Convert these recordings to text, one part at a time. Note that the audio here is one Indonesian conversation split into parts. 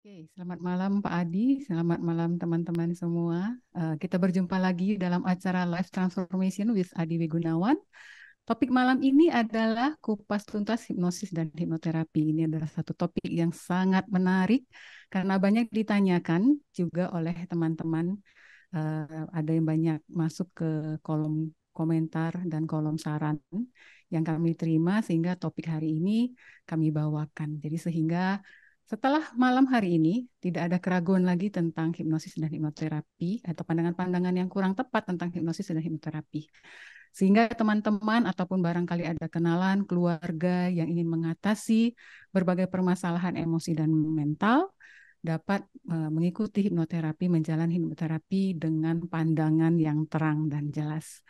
Oke, selamat malam Pak Adi, selamat malam teman-teman semua. Kita berjumpa lagi dalam acara Life Transformation with Adi Wigunawan. Topik malam ini adalah kupas tuntas hipnosis dan hipnoterapi. Ini adalah satu topik yang sangat menarik karena banyak ditanyakan juga oleh teman-teman. Ada yang banyak masuk ke kolom komentar dan kolom saran yang kami terima sehingga topik hari ini kami bawakan. Jadi sehingga setelah malam hari ini, tidak ada keraguan lagi tentang hipnosis dan hipnoterapi atau pandangan-pandangan yang kurang tepat tentang hipnosis dan hipnoterapi. Sehingga teman-teman ataupun barangkali ada kenalan keluarga yang ingin mengatasi berbagai permasalahan emosi dan mental, dapat mengikuti hipnoterapi, menjalani hipnoterapi dengan pandangan yang terang dan jelas.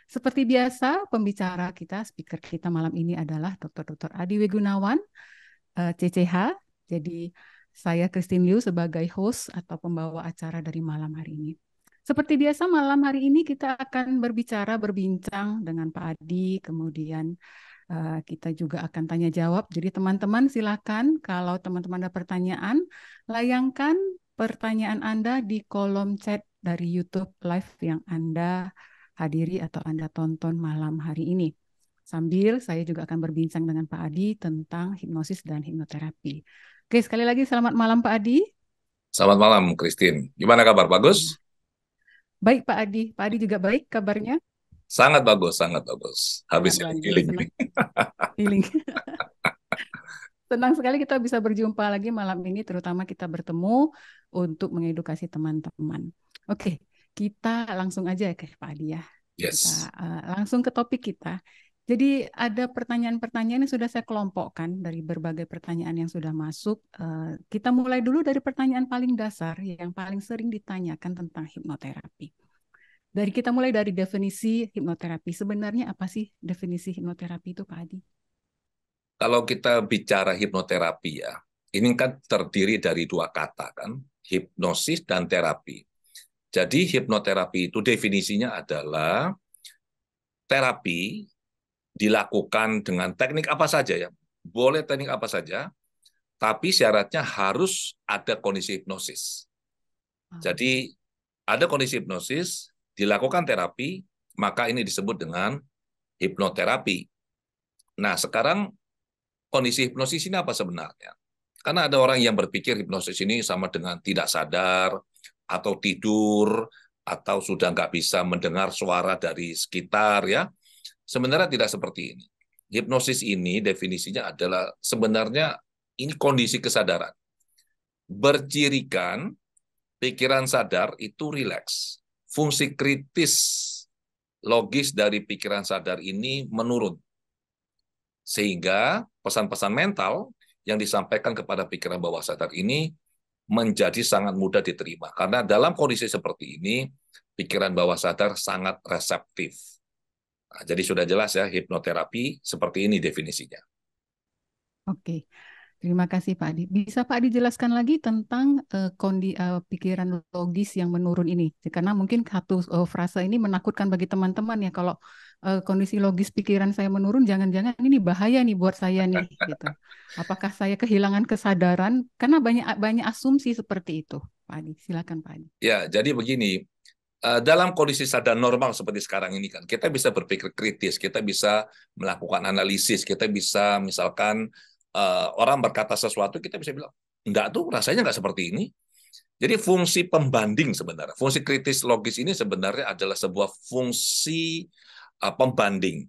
Seperti biasa, pembicara kita, speaker kita malam ini adalah Dr. Adi Wigunawan, CCH. Jadi saya Christine Liu sebagai host atau pembawa acara dari malam hari ini. Seperti biasa malam hari ini kita akan berbincang dengan Pak Adi, kemudian kita juga akan tanya jawab. Jadi teman-teman silakan kalau teman-teman ada pertanyaan, layangkan pertanyaan Anda di kolom chat dari YouTube Live yang Anda hadiri atau Anda tonton malam hari ini. Sambil saya juga akan berbincang dengan Pak Adi tentang hipnosis dan hipnoterapi. Oke, sekali lagi selamat malam Pak Adi. Selamat malam, Christine. Gimana kabar? Bagus? Baik Pak Adi. Pak Adi juga baik kabarnya? Sangat bagus, sangat bagus. Sangat Habis bagus. healing ini. Senang feeling. Senang sekali kita bisa berjumpa lagi malam ini, terutama kita bertemu untuk mengedukasi teman-teman. Oke, kita langsung aja ke Pak Adi ya. Kita Yes. langsung ke topik kita. Jadi ada pertanyaan-pertanyaan yang sudah saya kelompokkan dari berbagai pertanyaan yang sudah masuk. Kita mulai dulu dari pertanyaan paling dasar yang paling sering ditanyakan tentang hipnoterapi. Kita mulai dari definisi hipnoterapi. Sebenarnya apa sih definisi hipnoterapi itu, Pak Adi? Kalau kita bicara hipnoterapi ya, ini kan terdiri dari dua kata kan, hipnosis dan terapi. Jadi hipnoterapi itu definisinya adalah terapi dilakukan dengan teknik apa saja ya. Boleh teknik apa saja, tapi syaratnya harus ada kondisi hipnosis. Jadi ada kondisi hipnosis, dilakukan terapi, maka ini disebut dengan hipnoterapi. Nah, sekarang kondisi hipnosis ini apa sebenarnya? Karena ada orang yang berpikir hipnosis ini sama dengan tidak sadar, atau tidur, atau sudah nggak bisa mendengar suara dari sekitar, ya. Sebenarnya tidak seperti ini. Hipnosis ini definisinya adalah sebenarnya ini kondisi kesadaran. Bercirikan pikiran sadar itu rileks. Fungsi kritis logis dari pikiran sadar ini menurun. Sehingga pesan-pesan mental yang disampaikan kepada pikiran bawah sadar ini menjadi sangat mudah diterima. Karena dalam kondisi seperti ini, pikiran bawah sadar sangat reseptif. Nah, jadi sudah jelas ya, hipnoterapi seperti ini definisinya. Oke, terima kasih Pak Adi. Bisa Pak Adi jelaskan lagi tentang pikiran logis yang menurun ini? Karena mungkin satu frasa ini menakutkan bagi teman-teman ya. Kalau kondisi logis pikiran saya menurun, jangan-jangan ini bahaya nih buat saya nih, gitu. Apakah saya kehilangan kesadaran? Karena banyak banyak asumsi seperti itu, Pak Adi. Silakan Pak Adi. Ya, jadi begini, dalam kondisi sadar normal seperti sekarang ini kan, kita bisa berpikir kritis, kita bisa melakukan analisis, kita bisa misalkan orang berkata sesuatu, kita bisa bilang, enggak tuh rasanya enggak seperti ini. Jadi fungsi pembanding sebenarnya, fungsi kritis logis ini sebenarnya adalah sebuah fungsi pembanding.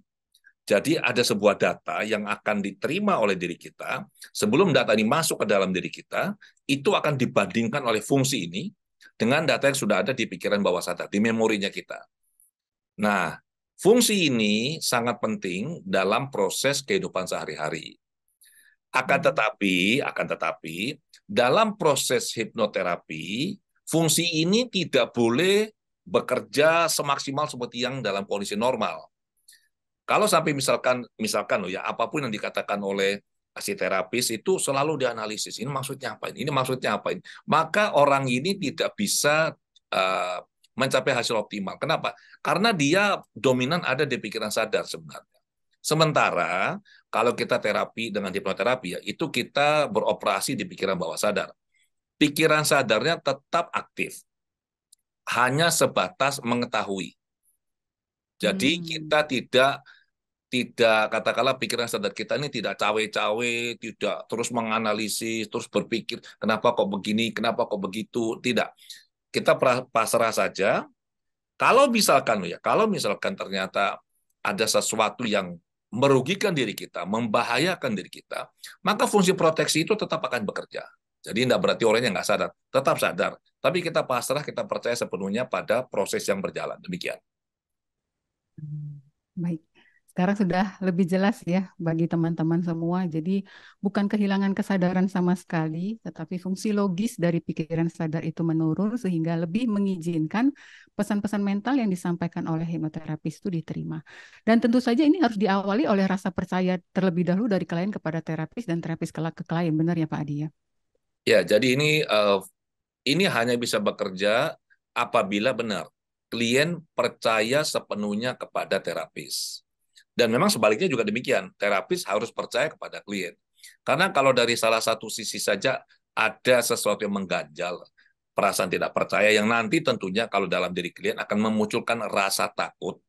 Jadi ada sebuah data yang akan diterima oleh diri kita, sebelum data ini masuk ke dalam diri kita, itu akan dibandingkan oleh fungsi ini dengan data yang sudah ada di pikiran bawah sadar, di memorinya kita. Nah, fungsi ini sangat penting dalam proses kehidupan sehari-hari. Akan tetapi, dalam proses hipnoterapi, fungsi ini tidak boleh bekerja semaksimal seperti yang dalam kondisi normal. Kalau sampai misalkan loh ya, apapun yang dikatakan oleh si terapis itu selalu dianalisis. Ini maksudnya apa ini? Ini maksudnya apa ini? Maka orang ini tidak bisa uh, mencapai hasil optimal. Kenapa? Karena dia dominan ada di pikiran sadar sebenarnya. Sementara kalau kita terapi dengan hipnoterapi ya, itu kita beroperasi di pikiran bawah sadar. pikiran sadarnya tetap aktif, hanya sebatas mengetahui. Jadi kita tidak katakanlah pikiran sadar kita ini tidak cawe-cawe, tidak terus menganalisis, terus berpikir kenapa kok begini, kenapa kok begitu, tidak. Kita pasrah saja. Kalau misalkan ternyata ada sesuatu yang merugikan diri kita, membahayakan diri kita, maka fungsi proteksi itu tetap akan bekerja. Jadi tidak berarti orangnya nggak sadar, tetap sadar. Tapi kita pasrah, kita percaya sepenuhnya pada proses yang berjalan. Demikian. Baik, sekarang sudah lebih jelas ya bagi teman-teman semua. Jadi bukan kehilangan kesadaran sama sekali, tetapi fungsi logis dari pikiran sadar itu menurun sehingga lebih mengizinkan pesan-pesan mental yang disampaikan oleh hipnoterapis itu diterima. Dan tentu saja ini harus diawali oleh rasa percaya terlebih dahulu dari klien kepada terapis dan terapis kelak ke klien. Benar ya Pak Adi ya? Ya, jadi ini hanya bisa bekerja apabila benar klien percaya sepenuhnya kepada terapis. Dan memang sebaliknya juga demikian, terapis harus percaya kepada klien. Karena kalau dari salah satu sisi saja ada sesuatu yang mengganjal, perasaan tidak percaya yang nanti tentunya kalau dalam diri klien akan memunculkan rasa takut,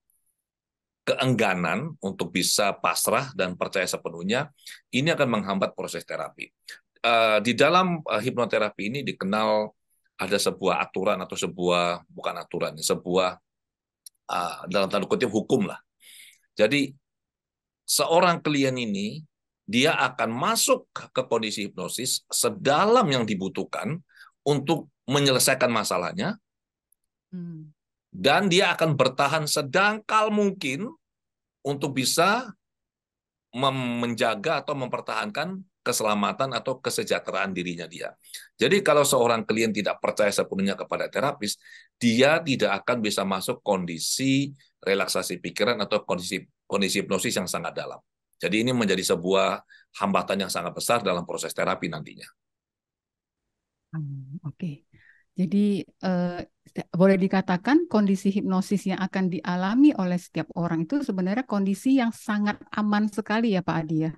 keengganan untuk bisa pasrah dan percaya sepenuhnya, ini akan menghambat proses terapi. Di dalam hipnoterapi ini dikenal ada sebuah aturan atau bukan aturan, sebuah dalam tanda kutip hukum lah. Jadi seorang klien ini dia akan masuk ke kondisi hipnosis sedalam yang dibutuhkan untuk menyelesaikan masalahnya, dan dia akan bertahan sedangkal mungkin untuk bisa menjaga atau mempertahankan keselamatan atau kesejahteraan dirinya dia. Jadi kalau seorang klien tidak percaya sepenuhnya kepada terapis, dia tidak akan bisa masuk kondisi relaksasi pikiran atau kondisi hipnosis yang sangat dalam. Jadi ini menjadi sebuah hambatan yang sangat besar dalam proses terapi nantinya. Oke. Jadi boleh dikatakan kondisi hipnosis yang akan dialami oleh setiap orang itu sebenarnya kondisi yang sangat aman sekali ya Pak Adi ya.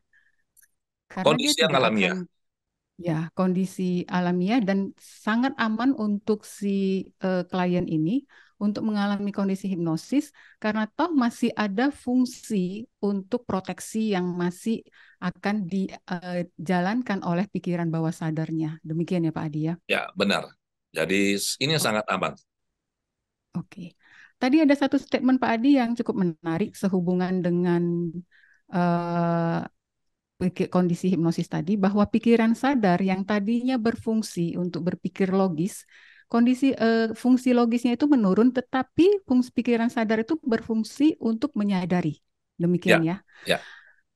Karena dia Kondisi yang tidak alamiah. akan kondisi alamiah dan sangat aman untuk si klien ini untuk mengalami kondisi hipnosis karena toh masih ada fungsi untuk proteksi yang masih akan dijalankan oleh pikiran bawah sadarnya. Demikian ya Pak Adi ya. Ya, benar. Jadi ini sangat aman. Oke. Tadi ada satu statement Pak Adi yang cukup menarik sehubungan dengan eh, kondisi hipnosis tadi, bahwa pikiran sadar yang tadinya berfungsi untuk berpikir logis, fungsi logisnya itu menurun, tetapi fungsi pikiran sadar itu berfungsi untuk menyadari. Demikian ya. Ya.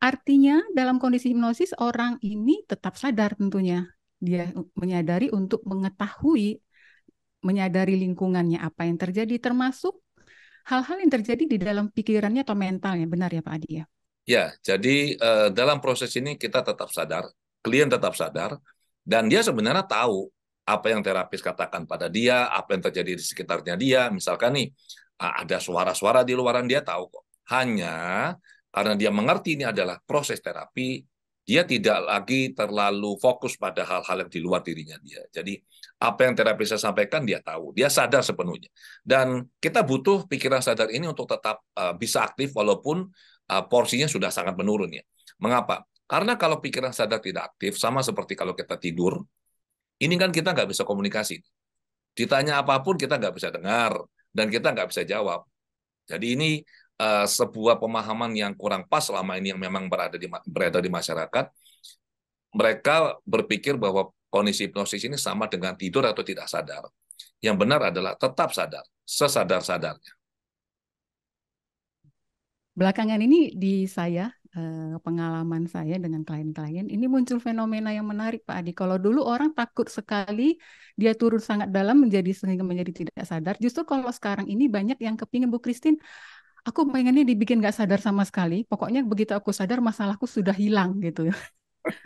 Artinya dalam kondisi hipnosis orang ini tetap sadar tentunya. Dia menyadari untuk mengetahui, menyadari lingkungannya apa yang terjadi, termasuk hal-hal yang terjadi di dalam pikirannya atau mentalnya. Benar ya Pak Adi ya? Ya, jadi dalam proses ini kita tetap sadar, klien tetap sadar, dan dia sebenarnya tahu apa yang terapis katakan pada dia, apa yang terjadi di sekitarnya dia. Misalkan nih, ada suara-suara di luaran dia tahu kok. Hanya karena dia mengerti ini adalah proses terapi, dia tidak lagi terlalu fokus pada hal-hal yang di luar dirinya dia. Jadi apa yang terapis sampaikan dia tahu, dia sadar sepenuhnya. Dan kita butuh pikiran sadar ini untuk tetap bisa aktif walaupun porsinya sudah sangat menurun ya. Mengapa? Karena kalau pikiran sadar tidak aktif, sama seperti kalau kita tidur, ini kan kita nggak bisa komunikasi. Ditanya apapun kita nggak bisa dengar, dan kita nggak bisa jawab. Jadi ini sebuah pemahaman yang kurang pas selama ini yang memang berada di masyarakat. Mereka berpikir bahwa kondisi hipnosis ini sama dengan tidur atau tidak sadar. Yang benar adalah tetap sadar, sesadar-sadarnya. Belakangan ini di saya, pengalaman saya dengan klien-klien, ini muncul fenomena yang menarik Pak Adi. Kalau dulu orang takut sekali, dia turun sangat dalam sehingga menjadi tidak sadar. Justru kalau sekarang ini banyak yang kepingin, Bu Christine, aku pengennya dibikin nggak sadar sama sekali. Pokoknya begitu aku sadar, masalahku sudah hilang gitu.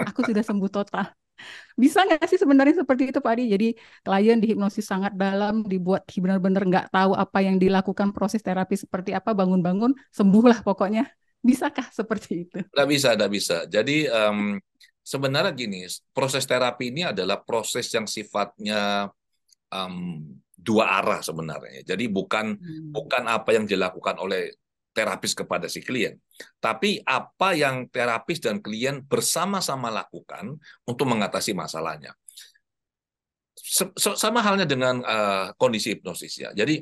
Aku sudah sembuh total. Bisa nggak sih sebenarnya seperti itu Pak Adi? Jadi klien dihipnosis sangat dalam, dibuat benar-benar nggak tahu apa yang dilakukan, proses terapi seperti apa, bangun-bangun, sembuhlah pokoknya. Bisakah seperti itu? Nggak bisa, nggak bisa. Jadi sebenarnya gini, proses terapi ini adalah proses yang sifatnya dua arah sebenarnya. Jadi bukan Hmm. bukan apa yang dilakukan oleh terapis kepada si klien, tapi apa yang terapis dan klien bersama-sama lakukan untuk mengatasi masalahnya. Sama halnya dengan kondisi hipnosis ya. Jadi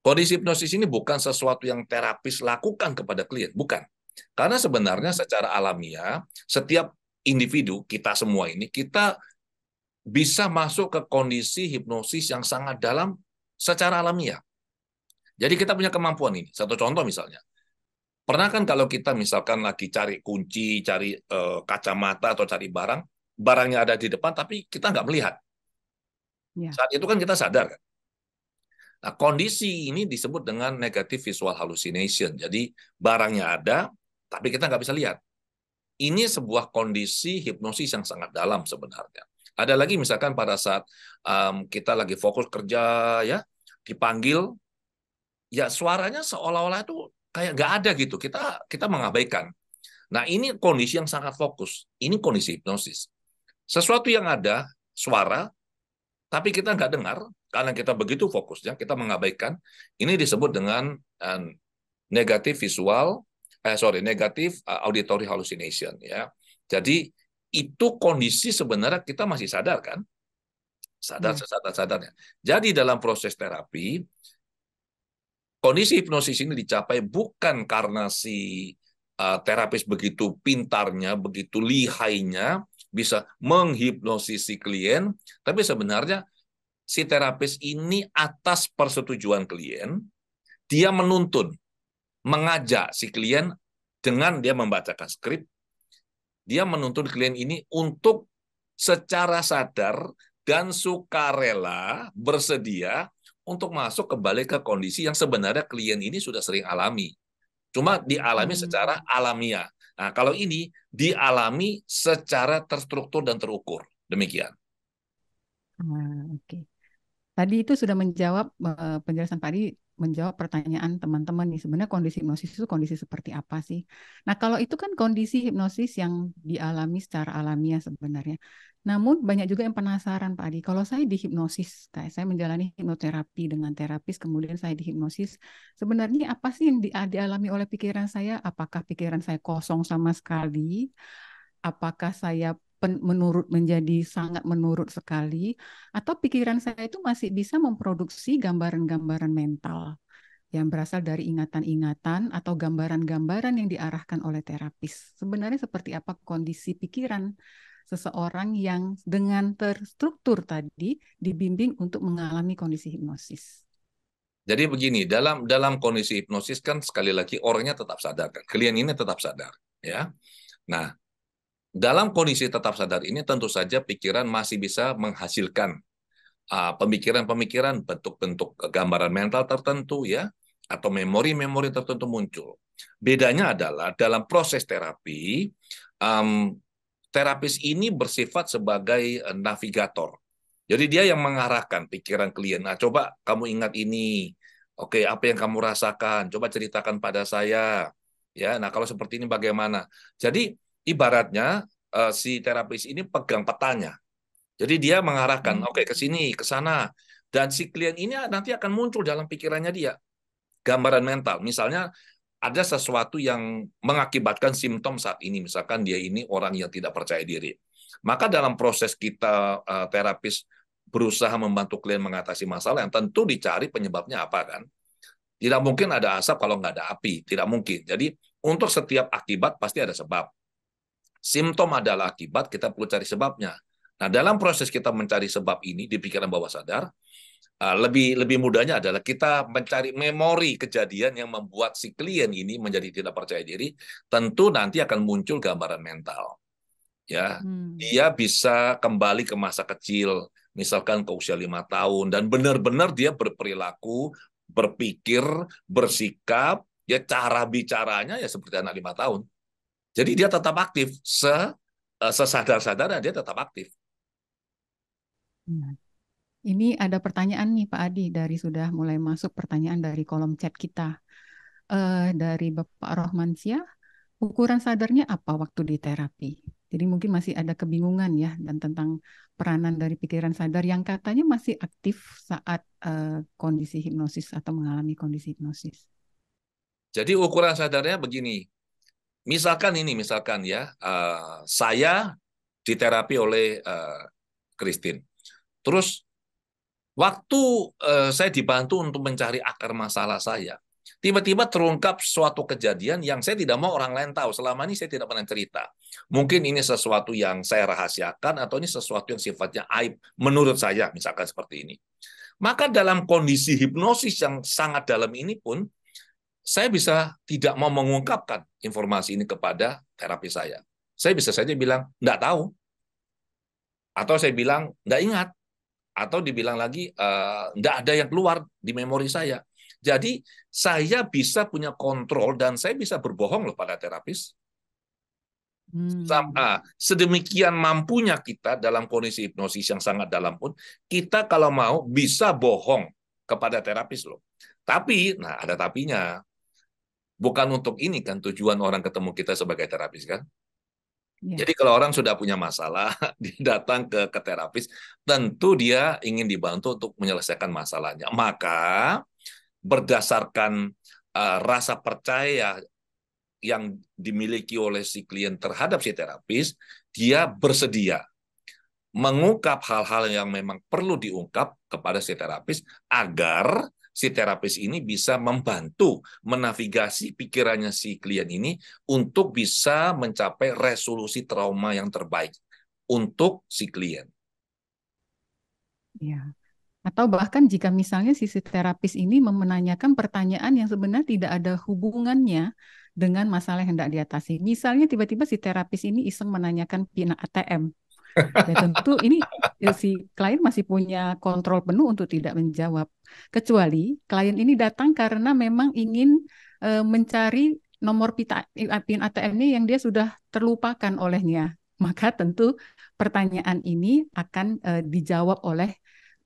kondisi hipnosis ini bukan sesuatu yang terapis lakukan kepada klien, bukan. Karena sebenarnya secara alamiah, setiap individu, kita semua ini, kita bisa masuk ke kondisi hipnosis yang sangat dalam secara alamiah. Jadi kita punya kemampuan ini. Satu contoh misalnya, pernah kan kalau kita misalkan lagi cari kunci, cari kacamata atau cari barang, barangnya ada di depan tapi kita nggak melihat. Ya. Saat itu kan kita sadar kan. Nah, kondisi ini disebut dengan negative visual hallucination. Jadi barangnya ada, tapi kita nggak bisa lihat. Ini sebuah kondisi hipnosis yang sangat dalam sebenarnya. Ada lagi misalkan pada saat kita lagi fokus kerja ya, dipanggil, ya suaranya seolah-olah itu kayak nggak ada gitu. Kita mengabaikan. Nah ini kondisi yang sangat fokus. Ini kondisi hipnosis. Sesuatu yang ada, suara, tapi kita nggak dengar, karena kita begitu fokusnya, kita mengabaikan. Ini disebut dengan negative visual, negative auditory hallucination ya. Jadi itu kondisi sebenarnya kita masih sadar kan, sadar Ya. sesadar-sadarnya. Jadi dalam proses terapi, kondisi hipnosis ini dicapai bukan karena si terapis begitu pintarnya, begitu lihainya, bisa menghipnosis si klien, tapi sebenarnya si terapis ini atas persetujuan klien, dia menuntun, mengajak si klien dengan dia membacakan skrip, dia menuntun klien ini untuk secara sadar dan sukarela bersedia untuk masuk kembali ke kondisi yang sebenarnya klien ini sudah sering alami. Cuma dialami secara Hmm. alamiah. Nah, kalau ini dialami secara terstruktur dan terukur. Demikian. Oke. Tadi itu sudah menjawab penjelasan Pak Adi menjawab pertanyaan teman-teman nih. Sebenarnya kondisi hipnosis itu kondisi seperti apa sih? Nah, kalau itu kan kondisi hipnosis yang dialami secara alamiah sebenarnya. Namun banyak juga yang penasaran Pak Adi. Kalau saya dihipnosis, kayak saya menjalani hipnoterapi dengan terapis, kemudian saya dihipnosis, sebenarnya apa sih yang dialami oleh pikiran saya? Apakah pikiran saya kosong sama sekali? Apakah saya menurut menjadi sangat menurut sekali, atau pikiran saya itu masih bisa memproduksi gambaran-gambaran mental yang berasal dari ingatan-ingatan atau gambaran-gambaran yang diarahkan oleh terapis. Sebenarnya seperti apa kondisi pikiran seseorang yang dengan terstruktur tadi dibimbing untuk mengalami kondisi hipnosis. Jadi begini, dalam dalam kondisi hipnosis kan sekali lagi orangnya tetap sadar kan. Klien ini tetap sadar, ya. Nah, dalam kondisi tetap sadar ini tentu saja pikiran masih bisa menghasilkan pemikiran-pemikiran, bentuk-bentuk gambaran mental tertentu ya, atau memori-memori tertentu muncul. Bedanya adalah dalam proses terapi, um, terapis ini bersifat sebagai navigator. Jadi dia yang mengarahkan pikiran klien. Nah, coba kamu ingat ini. Oke, apa yang kamu rasakan? Coba ceritakan pada saya. Ya, nah kalau seperti ini bagaimana? Jadi ibaratnya si terapis ini pegang petanya. Jadi dia mengarahkan, Hmm. oke ke sini, ke sana. Dan si klien ini nanti akan muncul dalam pikirannya dia gambaran mental. Misalnya ada sesuatu yang mengakibatkan simptom saat ini, misalkan dia ini orang yang tidak percaya diri. Maka dalam proses kita terapis berusaha membantu klien mengatasi masalah yang tentu dicari penyebabnya apa kan. Tidak mungkin ada asap kalau nggak ada api, tidak mungkin. Jadi untuk setiap akibat pasti ada sebab. Simptom adalah akibat, kita perlu cari sebabnya. Nah, dalam proses kita mencari sebab ini di pikiran bawah sadar, lebih mudahnya adalah kita mencari memori kejadian yang membuat si klien ini menjadi tidak percaya diri, tentu nanti akan muncul gambaran mental. Ya, Hmm. dia bisa kembali ke masa kecil, misalkan ke usia 5 tahun, dan benar-benar dia berperilaku, berpikir, bersikap, ya cara bicaranya ya seperti anak 5 tahun. Jadi dia tetap aktif, sesadar-sadarnya dia tetap aktif. Nah, ini ada pertanyaan nih Pak Adi dari sudah mulai masuk pertanyaan dari kolom chat kita. Dari Bapak Rohmansyah, ukuran sadarnya apa waktu di terapi? Jadi mungkin masih ada kebingungan ya dan tentang peranan dari pikiran sadar yang katanya masih aktif saat kondisi hipnosis atau mengalami kondisi hipnosis. Jadi ukuran sadarnya begini. Misalkan ya, saya diterapi oleh Christine. Terus waktu saya dibantu untuk mencari akar masalah saya, tiba-tiba terungkap suatu kejadian yang saya tidak mau orang lain tahu. Selama ini saya tidak pernah cerita. Mungkin ini sesuatu yang saya rahasiakan atau ini sesuatu yang sifatnya aib menurut saya, misalkan seperti ini. Maka dalam kondisi hipnosis yang sangat dalam ini pun, saya bisa tidak mau mengungkapkan informasi ini kepada terapi saya. Saya bisa saja bilang, nggak tahu. Atau saya bilang, nggak ingat. Atau dibilang lagi, nggak ada yang keluar di memori saya. Jadi, saya bisa punya kontrol dan saya bisa berbohong loh pada terapis. Sedemikian mampunya kita dalam kondisi hipnosis yang sangat dalam pun, kita kalau mau bisa bohong kepada terapis loh. Tapi, nah ada tapinya. Bukan untuk ini kan tujuan orang ketemu kita sebagai terapis kan. Ya. Jadi kalau orang sudah punya masalah, dia datang ke terapis, tentu dia ingin dibantu untuk menyelesaikan masalahnya. Maka berdasarkan rasa percaya yang dimiliki oleh si klien terhadap si terapis, dia bersedia mengungkap hal-hal yang memang perlu diungkap kepada si terapis agar si terapis ini bisa membantu menavigasi pikirannya si klien ini untuk bisa mencapai resolusi trauma yang terbaik untuk si klien. Ya. Atau bahkan jika misalnya si terapis ini menanyakan pertanyaan yang sebenarnya tidak ada hubungannya dengan masalah yang hendak diatasi. Misalnya tiba-tiba si terapis ini iseng menanyakan PIN ATM. Ya tentu ini si klien masih punya kontrol penuh untuk tidak menjawab. Kecuali klien ini datang karena memang ingin mencari nomor PIN ATM-nya yang dia sudah terlupakan olehnya. Maka tentu pertanyaan ini akan dijawab oleh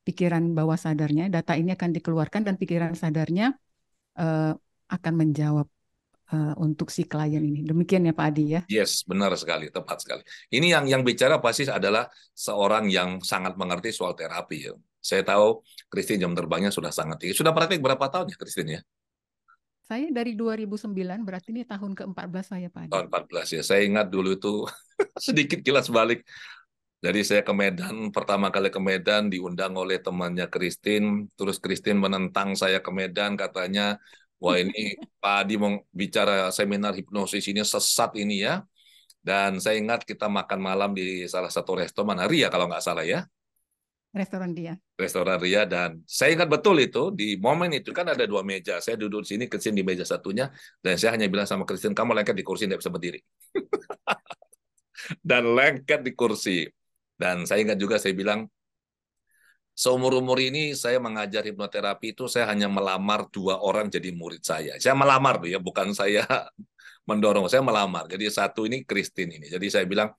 pikiran bawah sadarnya, data ini akan dikeluarkan dan pikiran sadarnya akan menjawab untuk si klien ini. Demikian ya Pak Adi ya. Yes, benar sekali, tepat sekali. Ini yang bicara pasti adalah seorang yang sangat mengerti soal terapi ya. Saya tahu Christine jam terbangnya sudah sangat tinggi. Sudah praktik berapa tahun ya Christine ya? Saya dari 2009, berarti ini tahun ke-14 saya Pak Adi. Tahun 14 ya. Saya ingat dulu itu sedikit kilas balik. Jadi saya ke Medan, pertama kali ke Medan diundang oleh temannya Christine, terus Christine menentang saya ke Medan, katanya, wah ini Pak Adi mau bicara seminar hipnosis ini sesat ini ya. Dan saya ingat kita makan malam di salah satu restoran, Ria kalau nggak salah ya, Restoran dia. restoran Ria. Dan saya ingat betul itu, di momen itu kan ada dua meja, saya duduk di sini, Christine di meja satunya, dan saya hanya bilang sama Christine, kamu lengket di kursi, tidak bisa berdiri. Dan lengket di kursi. Dan saya ingat juga saya bilang, seumur-umur ini saya mengajar hipnoterapi itu saya hanya melamar 2 orang jadi murid saya. Saya melamar ya, bukan saya mendorong, saya melamar. Jadi satu ini Christine ini. Jadi saya bilang,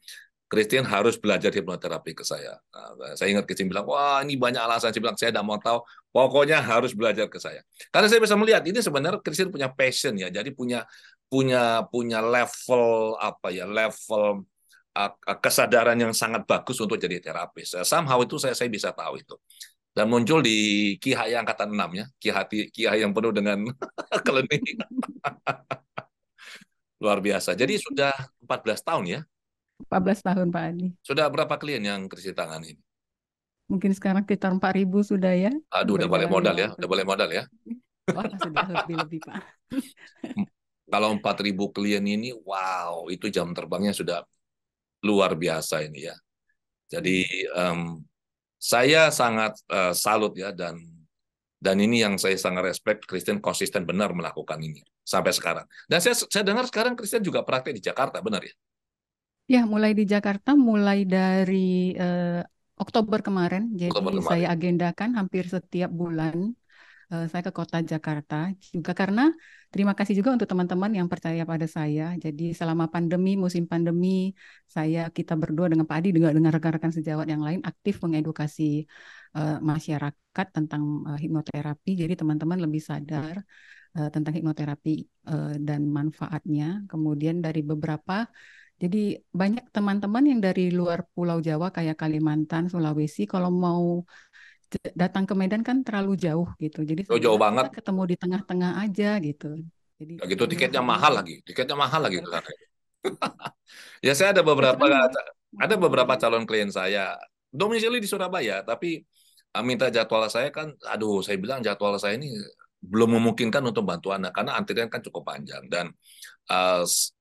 Christine harus belajar hipnoterapi ke saya. Nah, saya ingat Christine bilang, wah ini banyak alasan. Saya bilang, saya tidak mau tahu, pokoknya harus belajar ke saya. Karena saya bisa melihat, ini sebenarnya Christine punya passion ya, jadi punya punya level apa ya, level kesadaran yang sangat bagus untuk jadi terapis. Somehow itu saya bisa tahu itu. Dan muncul di Ki Hai Angkatan 6 ya, Ki Hai yang penuh dengan klinik. Luar biasa. Jadi sudah 14 tahun ya. 14 tahun Pak Adi. Sudah berapa klien yang Christine tangani? Mungkin sekarang sekitar 4.000 sudah ya. Aduh, udah boleh Berjalan modal 5 ya, udah boleh modal ya. Wah, sudah lebih-lebih Pak. Kalau 4.000 klien ini, wow, itu jam terbangnya sudah luar biasa ini ya. Jadi saya sangat salut ya, dan ini yang saya sangat respect, Christian konsisten benar melakukan ini sampai sekarang. Dan saya dengar sekarang Christian juga praktek di Jakarta, benar ya? Ya, mulai di Jakarta, mulai dari Oktober kemarin. Oktober Jadi kemarin. saya agendakan hampir setiap bulan saya ke kota Jakarta. Juga karena terima kasih juga untuk teman-teman yang percaya pada saya. Jadi selama pandemi, musim pandemi, kita berdua dengan Pak Adi, dengan rekan-rekan sejawat yang lain aktif mengedukasi masyarakat tentang hipnoterapi. Jadi teman-teman lebih sadar tentang hipnoterapi dan manfaatnya. Kemudian dari beberapa Jadi banyak teman-teman yang dari luar Pulau Jawa kayak Kalimantan, Sulawesi, kalau mau datang ke Medan kan terlalu jauh gitu. Jadi Oh, saya jauh bilang banget. kita ketemu di tengah-tengah aja gitu. Jadi Ya gitu inilah tiketnya ini mahal kan. lagi. Tiketnya mahal lagi Iya. ke sana. Ya saya Sekarang ada beberapa mm, calon klien saya domisili di Surabaya, tapi minta jadwal saya kan, aduh saya bilang jadwal saya ini belum memungkinkan untuk bantu Anda karena antrian kan cukup panjang dan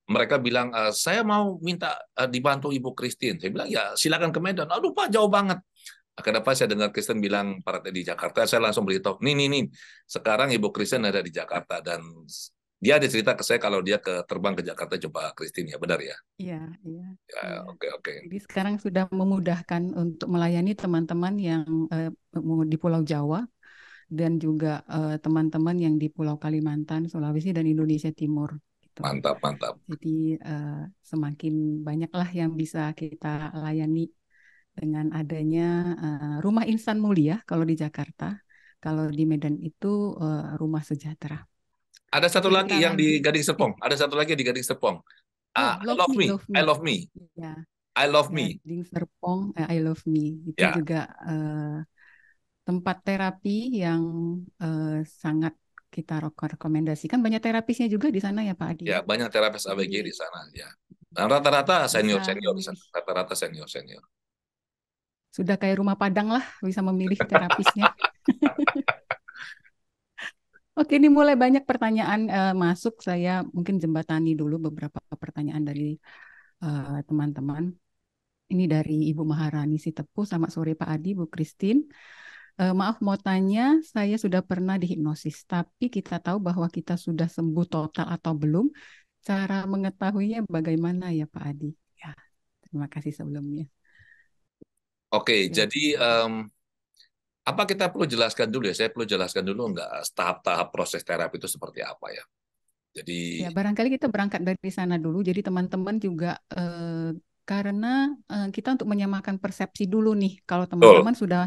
mereka bilang saya mau minta dibantu Ibu Christine. Saya bilang ya silakan ke Medan. Aduh Pak jauh banget. Kenapa saya dengar Kristen bilang partai di Jakarta, saya langsung beritahu, nih, sekarang Ibu Kristen ada di Jakarta dan dia ada cerita ke saya kalau dia terbang ke Jakarta coba Kristen ya, benar ya? iya, iya, Ya, iya. oke. Jadi sekarang sudah memudahkan untuk melayani teman-teman yang di Pulau Jawa dan juga teman-teman yang di Pulau Kalimantan, Sulawesi dan Indonesia Timur gitu. Mantap. Jadi semakin banyaklah yang bisa kita layani dengan adanya Rumah Insan Mulia kalau di Jakarta, kalau di Medan itu Rumah Sejahtera. Ada satu Oke, kita lagi yang di lanjut. Gading Serpong. Ada satu lagi di Gading Serpong. Oh, I Love love Me, me. Love I Me. love me. Ya, I love me. Gading Serpong, I Love Me. Itu Ya, juga tempat terapi yang sangat kita rekomendasikan. Banyak terapisnya juga di sana ya Pak Adi ya ya. banyak terapis Jadi ABG di sana. Ya. Dan rata-rata bisa senior di sana. memilih. Rata-rata senior. Sudah kayak rumah Padang lah, bisa memilih terapisnya. Oke, ini mulai banyak pertanyaan masuk. Saya mungkin jembatani dulu beberapa pertanyaan dari teman-teman. Ini dari Ibu Maharani Sitepu. Selamat sore Pak Adi, Bu Christine. Maaf mau tanya, saya sudah pernah dihipnosis, tapi kita tahu bahwa kita sudah sembuh total atau belum. Cara mengetahuinya bagaimana ya Pak Adi? Ya, terima kasih sebelumnya. Oke, jadi Silakan Pak Adi. apa kita perlu jelaskan dulu ya? Saya perlu jelaskan dulu nggak tahap-tahap proses terapi itu seperti apa ya? Jadi, Ya, barangkali kita berangkat dari sana dulu. Jadi teman-teman juga karena kita untuk menyamakan persepsi dulu nih. Kalau betul. teman-teman sudah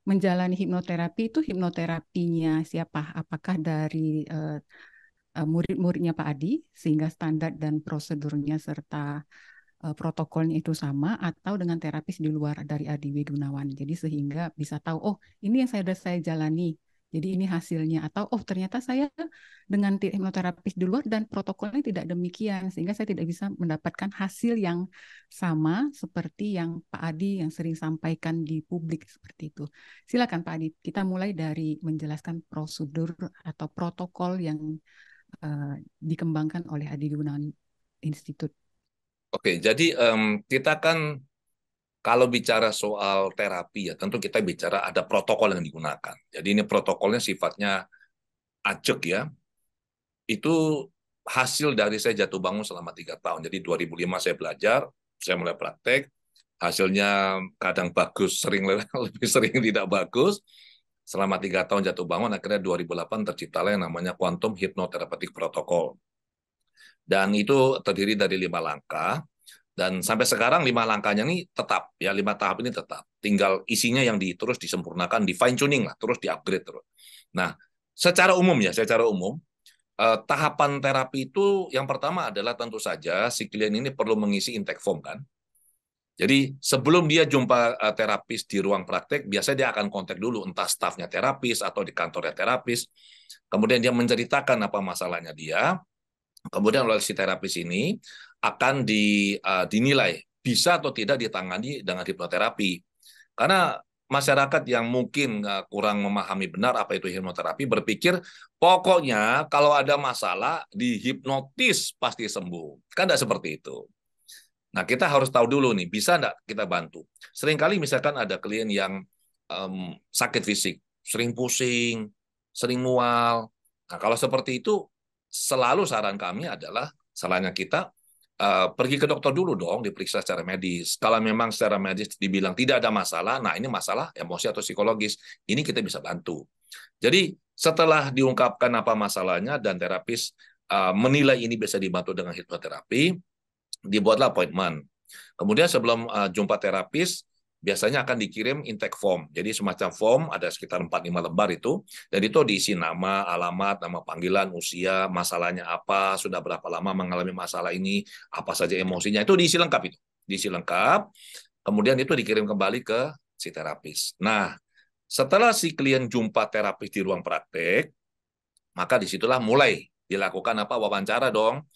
menjalani hipnoterapi itu hipnoterapinya siapa? Apakah dari murid-muridnya Pak Adi sehingga standar dan prosedurnya serta protokolnya itu sama atau dengan terapis di luar dari Adi Gunawan. Jadi sehingga bisa tahu, oh ini yang saya jalani. Jadi ini hasilnya atau oh ternyata saya dengan hipnoterapis di luar dan protokolnya tidak demikian sehingga saya tidak bisa mendapatkan hasil yang sama seperti yang Pak Adi yang sering sampaikan di publik seperti itu. Silakan Pak Adi, kita mulai dari menjelaskan prosedur atau protokol yang dikembangkan oleh Adi Gunawan Institute. Oke, jadi kita kan kalau bicara soal terapi ya, tentu kita bicara ada protokol yang digunakan. Jadi ini protokolnya sifatnya ajak ya. Itu hasil dari saya jatuh bangun selama 3 tahun. Jadi 2005 saya belajar, saya mulai praktek, hasilnya kadang bagus, sering lebih sering tidak bagus. Selama 3 tahun jatuh bangun, akhirnya 2008 terciptalah yang namanya Quantum Hypnotherapeutic Protocol. Dan itu terdiri dari 5 langkah. Dan sampai sekarang 5 langkahnya ini tetap, ya 5 tahap ini tetap. Tinggal isinya yang terus disempurnakan, di fine tuning lah, terus di upgrade terus. Nah, secara umum tahapan terapi itu yang pertama adalah tentu saja si klien ini perlu mengisi intake form kan. Jadi sebelum dia jumpa terapis di ruang praktek, biasanya dia akan kontak dulu entah stafnya terapis atau di kantornya terapis. Kemudian dia menceritakan apa masalahnya dia. Kemudian oleh si terapis ini akan dinilai bisa atau tidak ditangani dengan hipnoterapi. Karena masyarakat yang mungkin kurang memahami benar apa itu hipnoterapi berpikir pokoknya kalau ada masalah dihipnotis pasti sembuh. Kan tidak seperti itu. Nah, kita harus tahu dulu nih, bisa enggak kita bantu? Seringkali misalkan ada klien yang sakit fisik, sering pusing, sering mual. Nah, kalau seperti itu, selalu saran kami adalah, salahnya kita, pergi ke dokter dulu dong, diperiksa secara medis. Kalau memang secara medis dibilang tidak ada masalah, nah ini masalah emosi atau psikologis, ini kita bisa bantu. Jadi, setelah diungkapkan apa masalahnya dan terapis menilai ini bisa dibantu dengan hipnoterapi, dibuatlah appointment. Kemudian sebelum jumpa terapis, biasanya akan dikirim intake form. Jadi semacam form, ada sekitar 4-5 lembar itu, dan itu diisi nama, alamat, nama panggilan, usia, masalahnya apa, sudah berapa lama mengalami masalah ini, apa saja emosinya, itu diisi lengkap itu. Diisi lengkap, kemudian itu dikirim kembali ke si terapis. Nah, setelah si klien jumpa terapis di ruang praktek, maka disitulah mulai dilakukan apa, wawancara dong.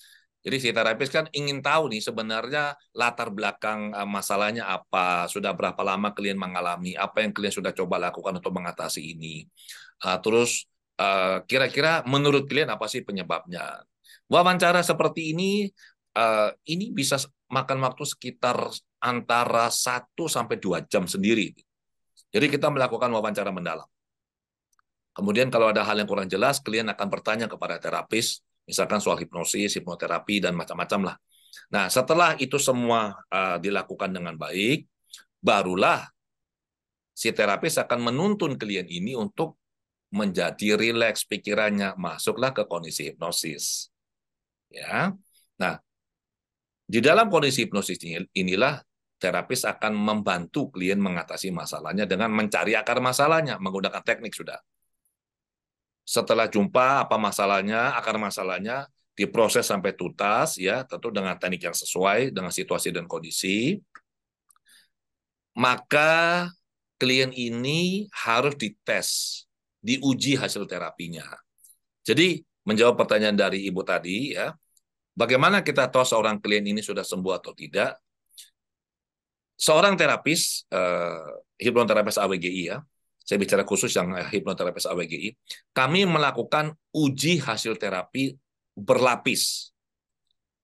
Jadi si terapis kan ingin tahu nih sebenarnya latar belakang masalahnya apa, sudah berapa lama klien mengalami, apa yang klien sudah coba lakukan untuk mengatasi ini. Terus kira-kira menurut klien apa sih penyebabnya. Wawancara seperti ini bisa makan waktu sekitar antara 1 sampai 2 jam sendiri. Jadi kita melakukan wawancara mendalam. Kemudian kalau ada hal yang kurang jelas, klien akan bertanya kepada terapis, misalkan soal hipnosis, hipnoterapi, dan macam-macam lah. Nah, setelah itu semua dilakukan dengan baik, barulah si terapis akan menuntun klien ini untuk menjadi rileks pikirannya, masuklah ke kondisi hipnosis. Ya. Nah, di dalam kondisi hipnosis inilah terapis akan membantu klien mengatasi masalahnya dengan mencari akar masalahnya menggunakan teknik sudah. Setelah jumpa apa masalahnya, akar masalahnya diproses sampai tuntas, ya tentu dengan teknik yang sesuai dengan situasi dan kondisi. Maka klien ini harus dites, diuji hasil terapinya. Jadi menjawab pertanyaan dari Ibu tadi, ya, bagaimana kita tahu seorang klien ini sudah sembuh atau tidak? Seorang terapis, hipnoterapis AWGI, ya, saya bicara khusus yang hipnoterapis AWGI, kami melakukan uji hasil terapi berlapis.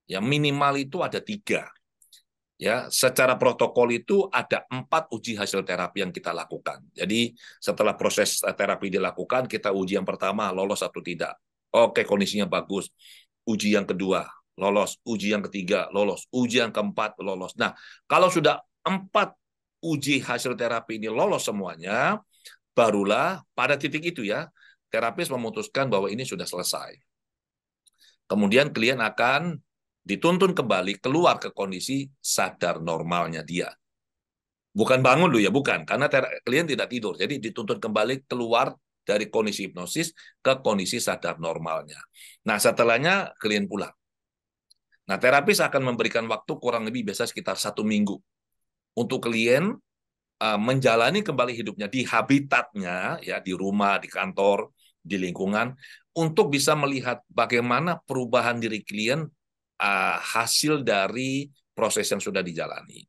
Ya, minimal itu ada 3. Ya, secara protokol itu ada 4 uji hasil terapi yang kita lakukan. Jadi setelah proses terapi dilakukan, kita uji yang pertama lolos atau tidak. Oke, kondisinya bagus. Uji yang kedua lolos, uji yang ketiga lolos, uji yang keempat lolos. Nah, kalau sudah 4 uji hasil terapi ini lolos semuanya, barulah pada titik itu ya, terapis memutuskan bahwa ini sudah selesai. Kemudian klien akan dituntun kembali keluar ke kondisi sadar normalnya dia. Bukan bangun dulu ya, bukan. Karena klien tidak tidur. Jadi dituntun kembali keluar dari kondisi hipnosis ke kondisi sadar normalnya. Nah, setelahnya klien pulang. Nah, terapis akan memberikan waktu kurang lebih biasa sekitar 1 minggu untuk klien menjalani kembali hidupnya di habitatnya, ya di rumah, di kantor, di lingkungan, untuk bisa melihat bagaimana perubahan diri klien hasil dari proses yang sudah dijalani.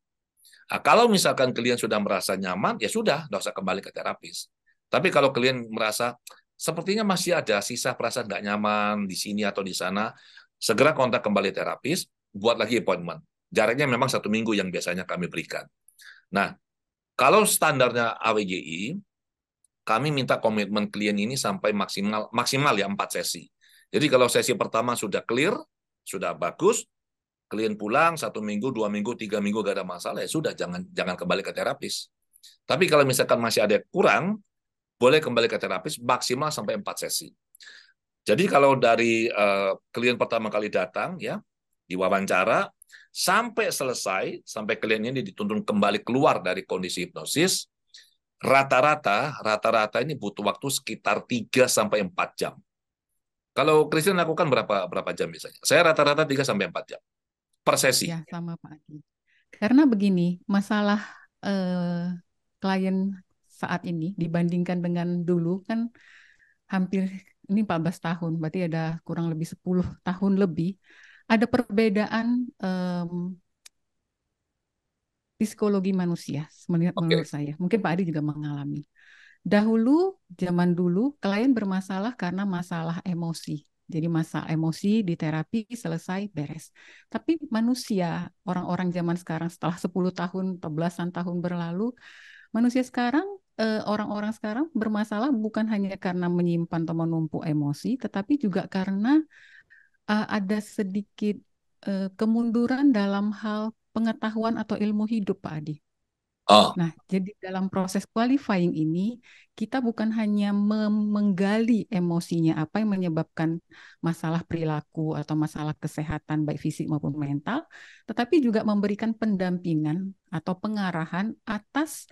Kalau misalkan klien sudah merasa nyaman, ya sudah, nggak usah kembali ke terapis. Tapi kalau klien merasa sepertinya masih ada sisa perasaan nggak nyaman di sini atau di sana, segera kontak kembali terapis, buat lagi appointment. Jaraknya memang 1 minggu yang biasanya kami berikan. Nah, kalau standarnya AWGI, kami minta komitmen klien ini sampai maksimal ya 4 sesi. Jadi kalau sesi pertama sudah clear, sudah bagus, klien pulang 1 minggu, 2 minggu, 3 minggu gak ada masalah, ya sudah jangan kembali ke terapis. Tapi kalau misalkan masih ada kurang, boleh kembali ke terapis maksimal sampai 4 sesi. Jadi kalau dari klien pertama kali datang ya diwawancara sampai selesai, sampai klien ini dituntun kembali keluar dari kondisi hipnosis, rata-rata ini butuh waktu sekitar 3 sampai 4 jam. Kalau Christian lakukan berapa jam biasanya? Saya rata-rata 3 sampai 4 jam per sesi. Ya, sama Pak Adi. Karena begini, masalah klien saat ini dibandingkan dengan dulu kan hampir ini 14 tahun, berarti ada kurang lebih 10 tahun lebih. Ada perbedaan psikologi manusia menurut Oke. saya. Mungkin Pak Adi juga mengalami. Zaman dulu, klien bermasalah karena masalah emosi. Jadi masalah emosi di terapi selesai beres. Tapi manusia, orang-orang zaman sekarang setelah 10 tahun atau belasan tahun berlalu, manusia sekarang, orang-orang sekarang bermasalah bukan hanya karena menyimpan atau menumpuk emosi, tetapi juga karena ada sedikit kemunduran dalam hal pengetahuan atau ilmu hidup, Pak Adi. Oh, Nah, jadi dalam proses qualifying ini, kita bukan hanya menggali emosinya, apa yang menyebabkan masalah perilaku atau masalah kesehatan baik fisik maupun mental, tetapi juga memberikan pendampingan atau pengarahan atas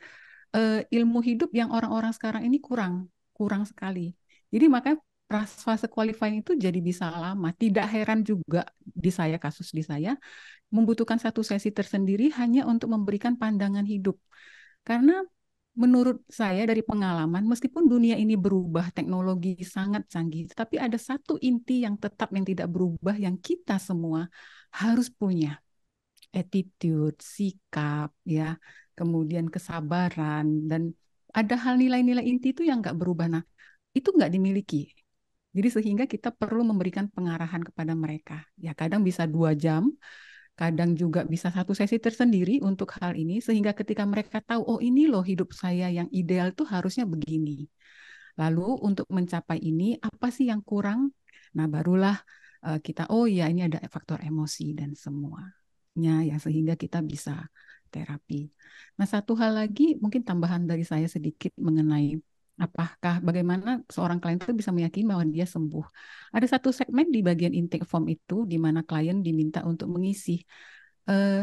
ilmu hidup yang orang-orang sekarang ini kurang, kurang sekali. Jadi makanya fase qualifying itu jadi bisa lama. Tidak heran juga di saya, kasus di saya, membutuhkan satu sesi tersendiri hanya untuk memberikan pandangan hidup. Karena menurut saya dari pengalaman, meskipun dunia ini berubah, teknologi sangat canggih, tapi ada satu inti yang tetap yang tidak berubah yang kita semua harus punya, attitude, sikap, ya, kemudian kesabaran dan ada hal nilai-nilai inti itu yang nggak berubah. Nah, itu nggak dimiliki. Jadi sehingga kita perlu memberikan pengarahan kepada mereka. Ya kadang bisa 2 jam, kadang juga bisa satu sesi tersendiri untuk hal ini, sehingga ketika mereka tahu, oh ini loh hidup saya yang ideal tuh harusnya begini. Lalu untuk mencapai ini, apa sih yang kurang? Nah barulah kita, oh ya ini ada faktor emosi dan semuanya, ya sehingga kita bisa terapi. Nah satu hal lagi, mungkin tambahan dari saya sedikit mengenai apakah bagaimana seorang klien itu bisa meyakini bahwa dia sembuh. Ada satu segmen di bagian intake form itu di mana klien diminta untuk mengisi.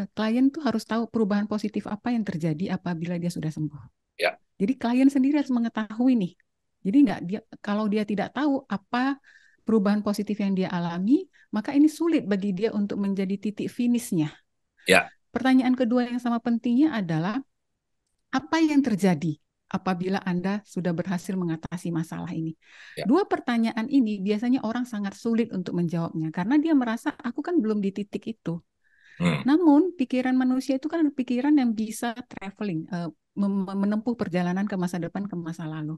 Klien tuh harus tahu perubahan positif apa yang terjadi apabila dia sudah sembuh. ya, Jadi klien sendiri harus mengetahui nih. Jadi nggak dia kalau dia tidak tahu apa perubahan positif yang dia alami, maka ini sulit bagi dia untuk menjadi titik finishnya. ya, Pertanyaan kedua yang sama pentingnya adalah apa yang terjadi apabila Anda sudah berhasil mengatasi masalah ini? ya. Dua pertanyaan ini biasanya orang sangat sulit untuk menjawabnya karena dia merasa aku kan belum di titik itu. Hmm. Namun pikiran manusia itu kan pikiran yang bisa traveling, menempuh perjalanan ke masa depan, ke masa lalu.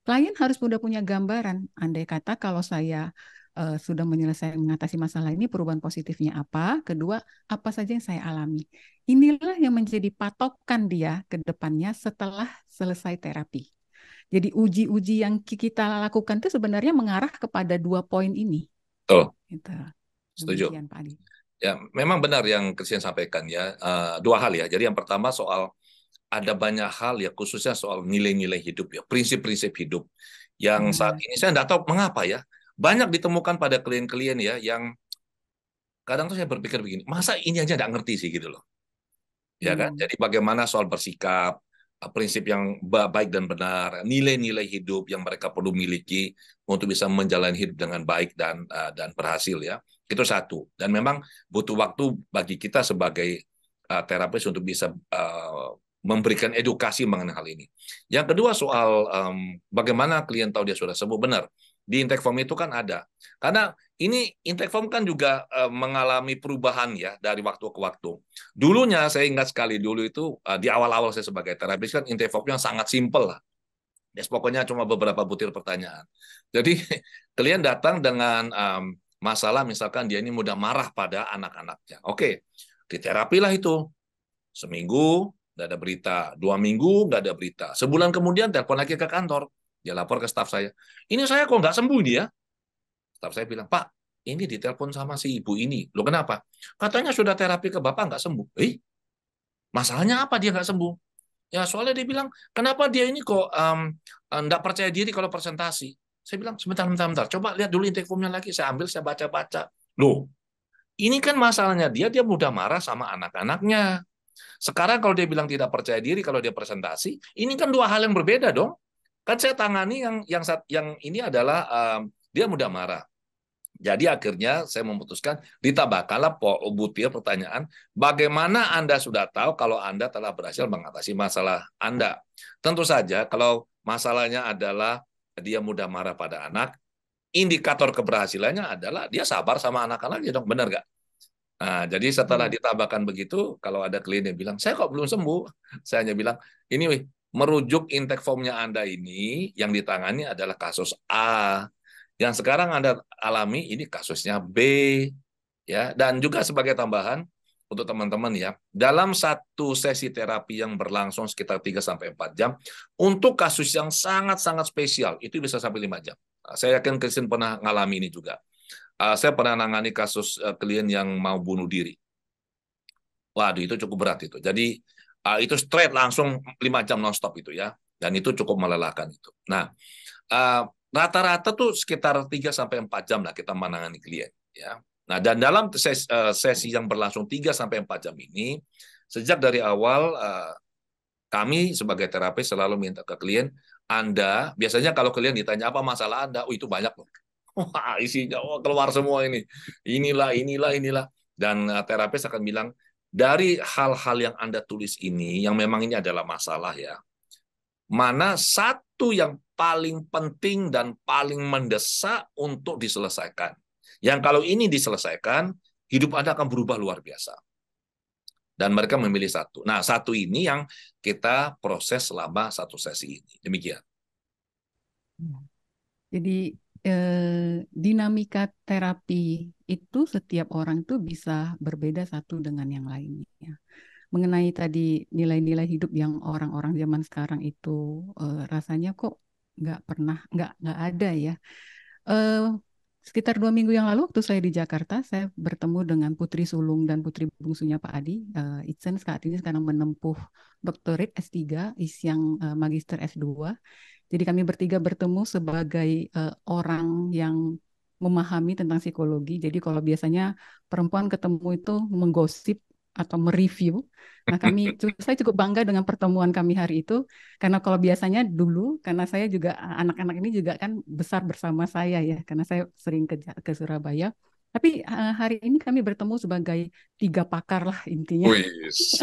Klien harus sudah punya gambaran. Andai kata kalau saya sudah menyelesaikan mengatasi masalah ini, perubahan positifnya apa? Kedua, apa saja yang saya alami? Inilah yang menjadi patokan dia ke depannya setelah selesai terapi. Jadi uji-uji yang kita lakukan itu sebenarnya mengarah kepada 2 poin ini. Betul, Gitu. setuju. Demikian Pak Adi. Ya, memang benar yang Christian sampaikan ya. Dua hal ya. Jadi yang pertama soal ada banyak hal ya, khususnya soal nilai-nilai hidup ya, prinsip-prinsip hidup yang saat Benar. ini saya tidak tahu mengapa ya banyak ditemukan pada klien-klien ya yang kadang tuh saya berpikir begini, masa ini aja nggak ngerti sih gitu loh, ya kan? Hmm. Jadi bagaimana soal bersikap, prinsip yang baik dan benar, nilai-nilai hidup yang mereka perlu miliki untuk bisa menjalani hidup dengan baik dan berhasil ya. Itu satu. Dan memang butuh waktu bagi kita sebagai terapis untuk bisa memberikan edukasi mengenai hal ini. Yang kedua soal bagaimana klien tahu dia sudah sembuh, benar. Di intake form itu kan ada. Karena ini intake form kan juga mengalami perubahan ya dari waktu ke waktu. Dulunya saya ingat sekali dulu itu di awal-awal saya sebagai terapis kan intake formnya sangat simpel lah. Ya, pokoknya cuma beberapa butir pertanyaan. Jadi klien datang dengan masalah misalkan dia ini mudah marah pada anak-anaknya. Oke, diterapilah itu. Seminggu nggak ada berita, 2 minggu nggak ada berita. Sebulan kemudian telepon lagi ke kantor. Dia lapor ke staf saya. Ini saya kok nggak sembuh dia. Staf saya bilang, Pak, ini ditelepon sama si ibu ini. Loh kenapa? Katanya sudah terapi ke Bapak nggak sembuh. Masalahnya apa dia nggak sembuh? Ya soalnya dia bilang, kenapa dia ini kok nggak percaya diri kalau presentasi? Saya bilang, sebentar. Coba lihat dulu intake form-nya lagi. Saya ambil, saya baca-baca. Loh, ini kan masalahnya dia mudah marah sama anak-anaknya. Sekarang kalau dia bilang tidak percaya diri kalau dia presentasi, ini kan dua hal yang berbeda dong. Kan saya tangani yang ini adalah dia mudah marah. Jadi akhirnya saya memutuskan ditambahkanlah butir pertanyaan, bagaimana Anda sudah tahu kalau Anda telah berhasil mengatasi masalah Anda? Tentu saja kalau masalahnya adalah dia mudah marah pada anak, indikator keberhasilannya adalah dia sabar sama anak-anaknya dong, benar nggak? Nah, jadi setelah Iya. ditambahkan begitu, kalau ada klien yang bilang, saya kok belum sembuh, saya hanya bilang, ini wih, merujuk intake formnya Anda ini, yang ditangani adalah kasus A, yang sekarang Anda alami ini kasusnya B, ya. Dan juga sebagai tambahan untuk teman-teman ya, dalam satu sesi terapi yang berlangsung sekitar 3 sampai 4 jam, untuk kasus yang sangat-sangat spesial, itu bisa sampai 5 jam. Nah, saya yakin Christine pernah ngalami ini juga. Saya pernah nangani kasus klien yang mau bunuh diri. Waduh, itu cukup berat itu. Jadi Itu straight langsung 5 jam nonstop itu ya. Dan itu cukup melelahkan itu. Nah, rata-rata tuh sekitar 3 sampai 4 jam lah kita menangani klien ya. Nah, dan dalam sesi yang berlangsung 3 sampai 4 jam ini, sejak dari awal kami sebagai terapis selalu minta ke klien, Anda, biasanya kalau klien ditanya apa masalah Anda, oh itu banyak loh. Wah, isinya keluar semua ini. Inilah. Dan terapis akan bilang, dari hal-hal yang Anda tulis ini, yang memang ini adalah masalah ya, mana satu yang paling penting dan paling mendesak untuk diselesaikan. Yang kalau ini diselesaikan, hidup Anda akan berubah luar biasa. Dan mereka memilih satu. Nah, satu ini yang kita proses selama satu sesi ini. Demikian. Jadi dinamika terapi itu setiap orang tuh bisa berbeda satu dengan yang lainnya. Mengenai tadi nilai-nilai hidup yang orang-orang zaman sekarang itu rasanya kok nggak ada ya. Eh, Sekitar 2 minggu yang lalu waktu saya di Jakarta, saya bertemu dengan putri sulung dan putri bungsunya Pak Adi. Itzen saat ini sekarang menempuh doktorat S3, yang magister S2. Jadi kami bertiga bertemu sebagai orang yang memahami tentang psikologi. Jadi kalau biasanya perempuan ketemu itu menggosip atau mereview. Nah, saya cukup bangga dengan pertemuan kami hari itu karena kalau biasanya dulu karena saya juga anak-anak ini juga kan besar bersama saya ya karena saya sering ke Surabaya. Tapi hari ini kami bertemu sebagai 3 pakar lah intinya. Wis.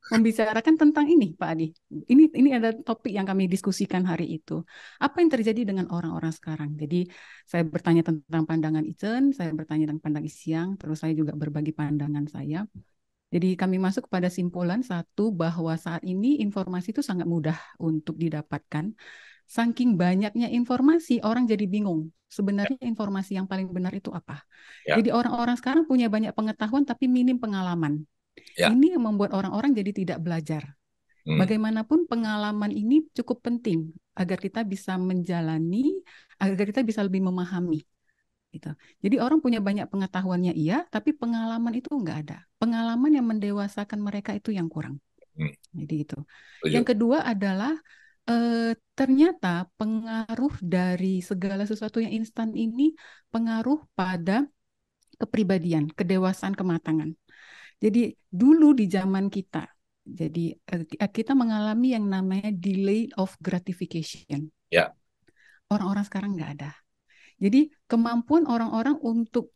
Membicarakan tentang ini, Pak Adi. Ini ada topik yang kami diskusikan hari itu. Apa yang terjadi dengan orang-orang sekarang? Jadi saya bertanya tentang pandangan Ichen, saya bertanya tentang pandangan Isyang, terus saya juga berbagi pandangan saya. Jadi kami masuk pada simpulan satu bahwa saat ini informasi itu sangat mudah untuk didapatkan. Saking banyaknya informasi, orang jadi bingung. Sebenarnya informasi yang paling benar itu apa? Ya, Jadi orang-orang sekarang punya banyak pengetahuan tapi minim pengalaman. ya. Ini yang membuat orang-orang jadi tidak belajar. Hmm, Bagaimanapun pengalaman ini cukup penting agar kita bisa menjalani, agar kita bisa lebih memahami. Gitu. Jadi orang punya banyak pengetahuannya iya, tapi pengalaman itu enggak ada. Pengalaman yang mendewasakan mereka itu yang kurang. hmm, Jadi itu. Yang Setuju. kedua adalah ternyata pengaruh dari segala sesuatu yang instan ini pengaruh pada kepribadian, kedewasaan, kematangan. Jadi dulu di zaman kita, jadi kita mengalami yang namanya delay of gratification. Ya, Orang-orang sekarang nggak ada. Jadi kemampuan orang-orang untuk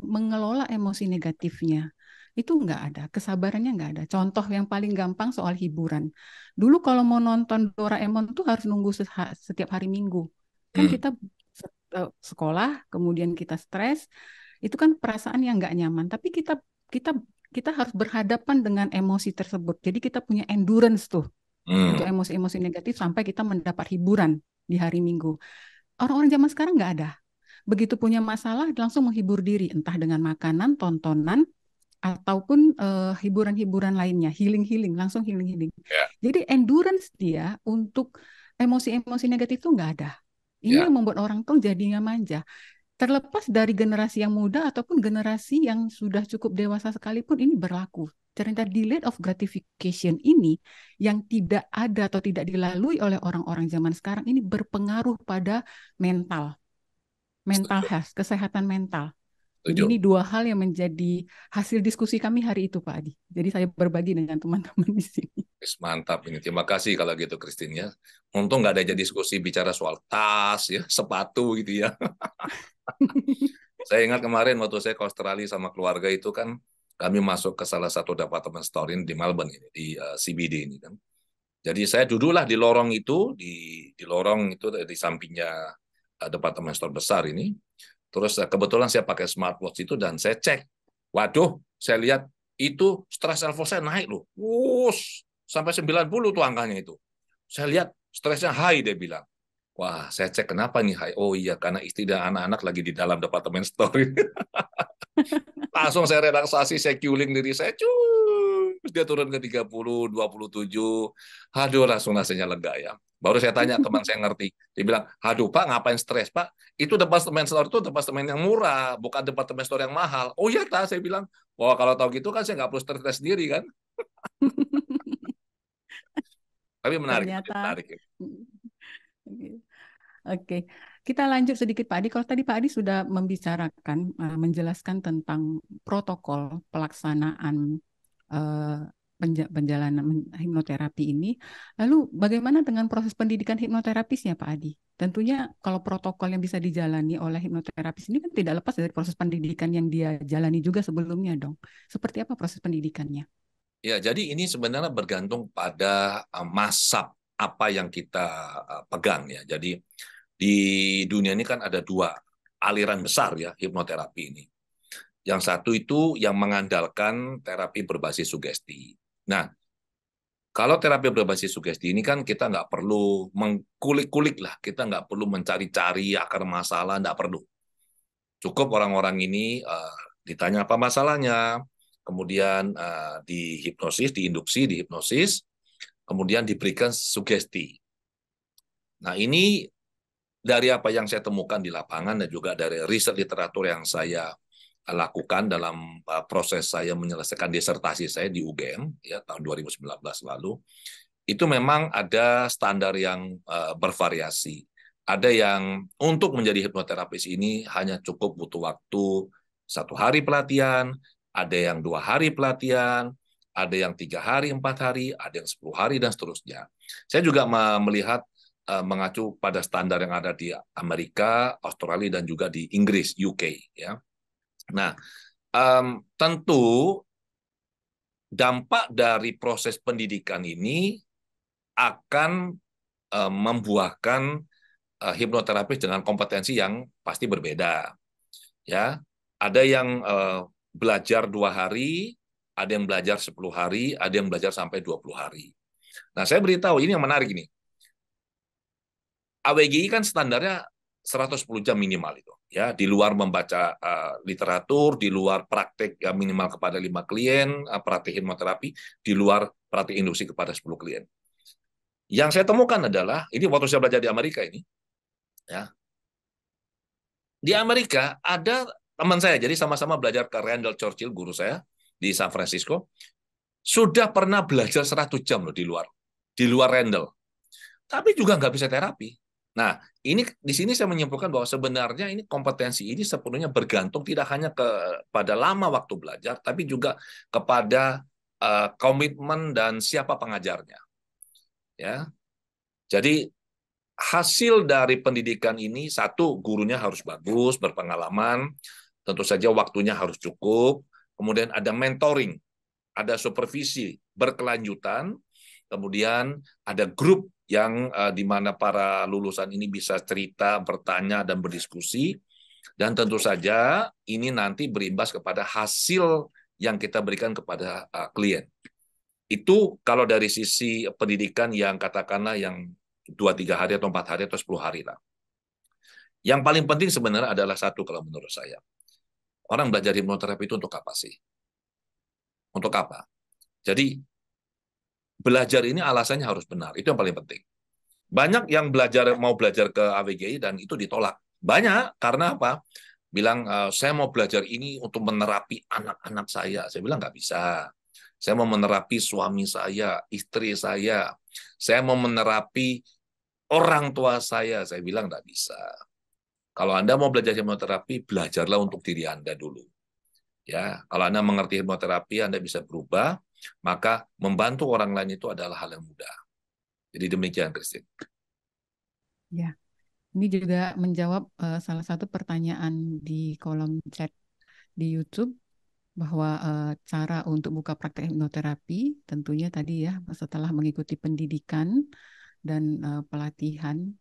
mengelola emosi negatifnya itu nggak ada, kesabarannya nggak ada. Contoh yang paling gampang soal hiburan. Dulu kalau mau nonton Doraemon tuh harus nunggu setiap hari Minggu. Kan hmm, kita sekolah, kemudian kita stres, itu kan perasaan yang nggak nyaman. Tapi kita kita harus berhadapan dengan emosi tersebut. Jadi kita punya endurance tuh untuk hmm, emosi-emosi negatif sampai kita mendapat hiburan di hari Minggu. Orang-orang zaman sekarang nggak ada. Begitu punya masalah langsung menghibur diri, entah dengan makanan, tontonan, ataupun hiburan-hiburan lainnya, healing-healing, langsung healing-healing. ya, Jadi endurance dia untuk emosi-emosi negatif itu nggak ada. Ini ya. yang membuat orang tuh jadinya manja. Terlepas dari generasi yang muda ataupun generasi yang sudah cukup dewasa sekalipun ini berlaku. Ternyata delayed of gratification ini yang tidak ada atau tidak dilalui oleh orang-orang zaman sekarang ini berpengaruh pada mental Setuju. health, kesehatan mental. Jadi ini Setuju. 2 hal yang menjadi hasil diskusi kami hari itu, Pak Adi. Jadi saya berbagi dengan teman-teman di sini. Wis, mantap ini. Terima kasih kalau gitu, Christine ya. Untung nggak ada jadi diskusi bicara soal tas, ya, sepatu gitu ya. Saya ingat kemarin waktu saya ke Australia sama keluarga itu kan, kami masuk ke salah satu department store ini di Melbourne ini, di CBD ini kan. Jadi saya duduklah di lorong itu, di lorong itu di sampingnya department store besar ini. Terus kebetulan saya pakai smartwatch itu dan saya cek. Waduh, saya lihat itu stress level saya naik loh. Wuss, sampai 90 tuh angkanya itu. Saya lihat stresnya high, dia bilang. Wah, saya cek kenapa nih high. Oh iya, karena istri dan anak-anak lagi di dalam departemen store. Langsung saya relaksasi, saya cueling diri saya. Cus, dia turun ke 30, 27. Aduh, langsung rasanya lega ya. Baru saya tanya teman saya ngerti. Dia bilang, aduh Pak, ngapain stres Pak? Itu departemen store itu departemen yang murah, bukan departemen store yang mahal. Oh iya, saya bilang, wah kalau tahu gitu kan saya nggak perlu stres sendiri kan. Tapi menarik, Ternyata. menarik. Oke, kita lanjut sedikit Pak Adi. Kalau tadi Pak Adi sudah membicarakan, menjelaskan tentang protokol pelaksanaan eh, penjalanan hipnoterapi ini, lalu bagaimana dengan proses pendidikan hipnoterapisnya Pak Adi? Tentunya kalau protokol yang bisa dijalani oleh hipnoterapis ini kan tidak lepas dari proses pendidikan yang dia jalani juga sebelumnya dong. Seperti apa proses pendidikannya? Ya, jadi ini sebenarnya bergantung pada masa apa yang kita pegang ya. Jadi di dunia ini kan ada dua aliran besar ya hipnoterapi ini. Yang satu itu yang mengandalkan terapi berbasis sugesti. Nah, kalau terapi berbasis sugesti ini kan kita nggak perlu mengkulik-kulik lah, kita nggak perlu mencari-cari akar masalah, nggak perlu. Cukup orang-orang ini ditanya apa masalahnya, kemudian dihipnosis, diinduksi, dihipnosis, kemudian diberikan sugesti. Nah, ini dari apa yang saya temukan di lapangan dan juga dari riset literatur yang saya lakukan dalam proses saya menyelesaikan disertasi saya di UGM ya tahun 2019 lalu, itu memang ada standar yang bervariasi. Ada yang untuk menjadi hipnoterapis ini hanya cukup butuh waktu 1 hari pelatihan, ada yang 2 hari pelatihan, ada yang 3 hari, 4 hari, ada yang 10 hari dan seterusnya. Saya juga melihat mengacu pada standar yang ada di Amerika, Australia dan juga di Inggris, UK ya. Nah, tentu dampak dari proses pendidikan ini akan membuahkan hipnoterapis dengan kompetensi yang pasti berbeda. Ya, ada yang belajar 2 hari, ada yang belajar 10 hari, ada yang belajar sampai 20 hari. Nah, saya beritahu ini yang menarik ini. AWGI kan standarnya 110 jam minimal itu. Ya, di luar membaca literatur, di luar praktek ya, minimal kepada 5 klien, praktek hipnoterapi, di luar praktek induksi kepada 10 klien. Yang saya temukan adalah, ini waktu saya belajar di Amerika ini, ya, di Amerika ada teman saya, jadi sama-sama belajar ke Randall Churchill, guru saya, di San Francisco, sudah pernah belajar 100 jam loh di luar Randall. Tapi juga nggak bisa terapi. Nah, ini di sini saya menyimpulkan bahwa sebenarnya ini kompetensi ini sepenuhnya bergantung tidak hanya kepada lama waktu belajar, tapi juga kepada komitmen dan siapa pengajarnya. Ya, jadi hasil dari pendidikan ini satu gurunya harus bagus, berpengalaman, tentu saja waktunya harus cukup, kemudian ada mentoring, ada supervisi berkelanjutan, kemudian ada grup yang di mana para lulusan ini bisa cerita, bertanya, dan berdiskusi, dan tentu saja ini nanti berimbas kepada hasil yang kita berikan kepada klien. Itu kalau dari sisi pendidikan yang katakanlah yang 2-3 hari atau 4 hari atau 10 hari lah. Yang paling penting sebenarnya adalah satu kalau menurut saya. Orang belajar hipnoterapi itu untuk apa sih? Untuk apa? Jadi belajar ini alasannya harus benar. Itu yang paling penting. Banyak yang mau belajar ke AWGI dan itu ditolak. Banyak karena apa? Bilang saya mau belajar ini untuk menerapi anak-anak saya. Saya bilang nggak bisa. Saya mau menerapi suami saya, istri saya. Saya mau menerapi orang tua saya. Saya bilang nggak bisa. Kalau Anda mau belajar hipnoterapi, belajarlah untuk diri Anda dulu. Ya, kalau Anda mengerti hipnoterapi, Anda bisa berubah, maka membantu orang lain itu adalah hal yang mudah. Jadi demikian, Christine. Ya, ini juga menjawab salah satu pertanyaan di kolom chat di YouTube bahwa cara untuk buka praktek hipnoterapi tentunya tadi ya setelah mengikuti pendidikan dan pelatihan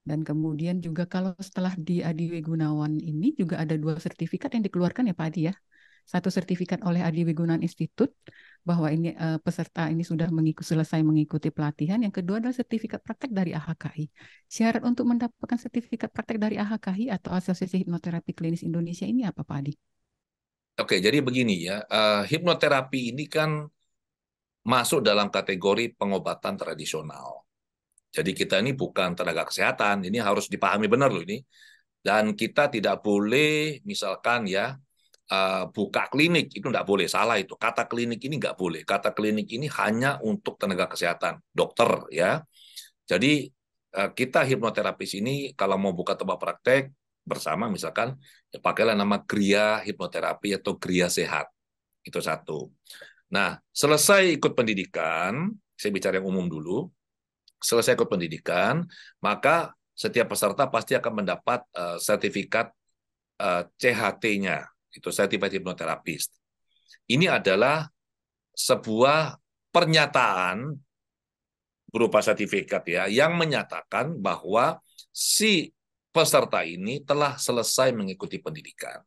dan kemudian juga kalau setelah di Adi Gunawan ini juga ada 2 sertifikat yang dikeluarkan ya Pak Adi ya. Satu sertifikat oleh Adi Gunawan Institute bahwa ini peserta ini sudah selesai mengikuti pelatihan. Yang kedua adalah sertifikat praktek dari AHKI. Syarat untuk mendapatkan sertifikat praktek dari AHKI atau Asosiasi Hipnoterapi Klinis Indonesia ini apa Pak Adi? Oke, jadi begini ya, hipnoterapi ini kan masuk dalam kategori pengobatan tradisional. Jadi kita ini bukan tenaga kesehatan, ini harus dipahami benar loh ini. Dan kita tidak boleh misalkan ya buka klinik, itu nggak boleh, salah itu. Kata klinik ini nggak boleh. Kata klinik ini hanya untuk tenaga kesehatan, dokter ya. Jadi kita hipnoterapis ini kalau mau buka tempat praktek bersama misalkan ya pakailah nama Gria Hipnoterapi atau Gria Sehat. Itu satu. Nah, selesai ikut pendidikan, saya bicara yang umum dulu. Selesai ikut pendidikan, maka setiap peserta pasti akan mendapat sertifikat CHT-nya, itu Certified Hypnotherapist. Ini adalah sebuah pernyataan berupa sertifikat ya, yang menyatakan bahwa si peserta ini telah selesai mengikuti pendidikan.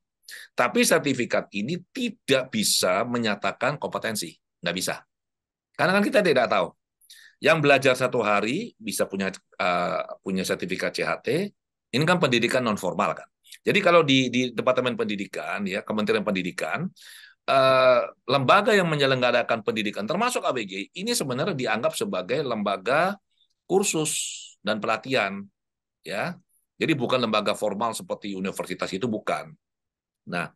Tapi sertifikat ini tidak bisa menyatakan kompetensi, nggak bisa. Karena kan kita tidak tahu. Yang belajar 1 hari bisa punya sertifikat CHT. Ini kan pendidikan non formal kan. Jadi kalau di Departemen Pendidikan ya Kementerian Pendidikan, lembaga yang menyelenggarakan pendidikan termasuk ABG ini sebenarnya dianggap sebagai lembaga kursus dan pelatihan ya. Jadi bukan lembaga formal seperti universitas, itu bukan. Nah,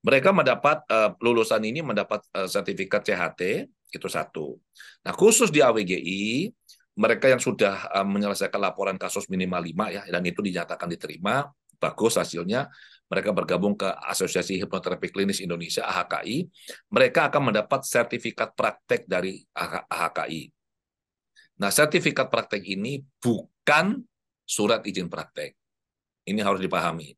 mereka mendapat lulusan ini mendapat sertifikat CHT, itu satu. Nah, khusus di AWGI, mereka yang sudah menyelesaikan laporan kasus minimal 5 ya, dan itu dinyatakan diterima, bagus hasilnya, mereka bergabung ke Asosiasi Hipnoterapi Klinis Indonesia AHKI, mereka akan mendapat sertifikat praktek dari AHKI. Nah, sertifikat praktek ini bukan surat izin praktek. Ini harus dipahami.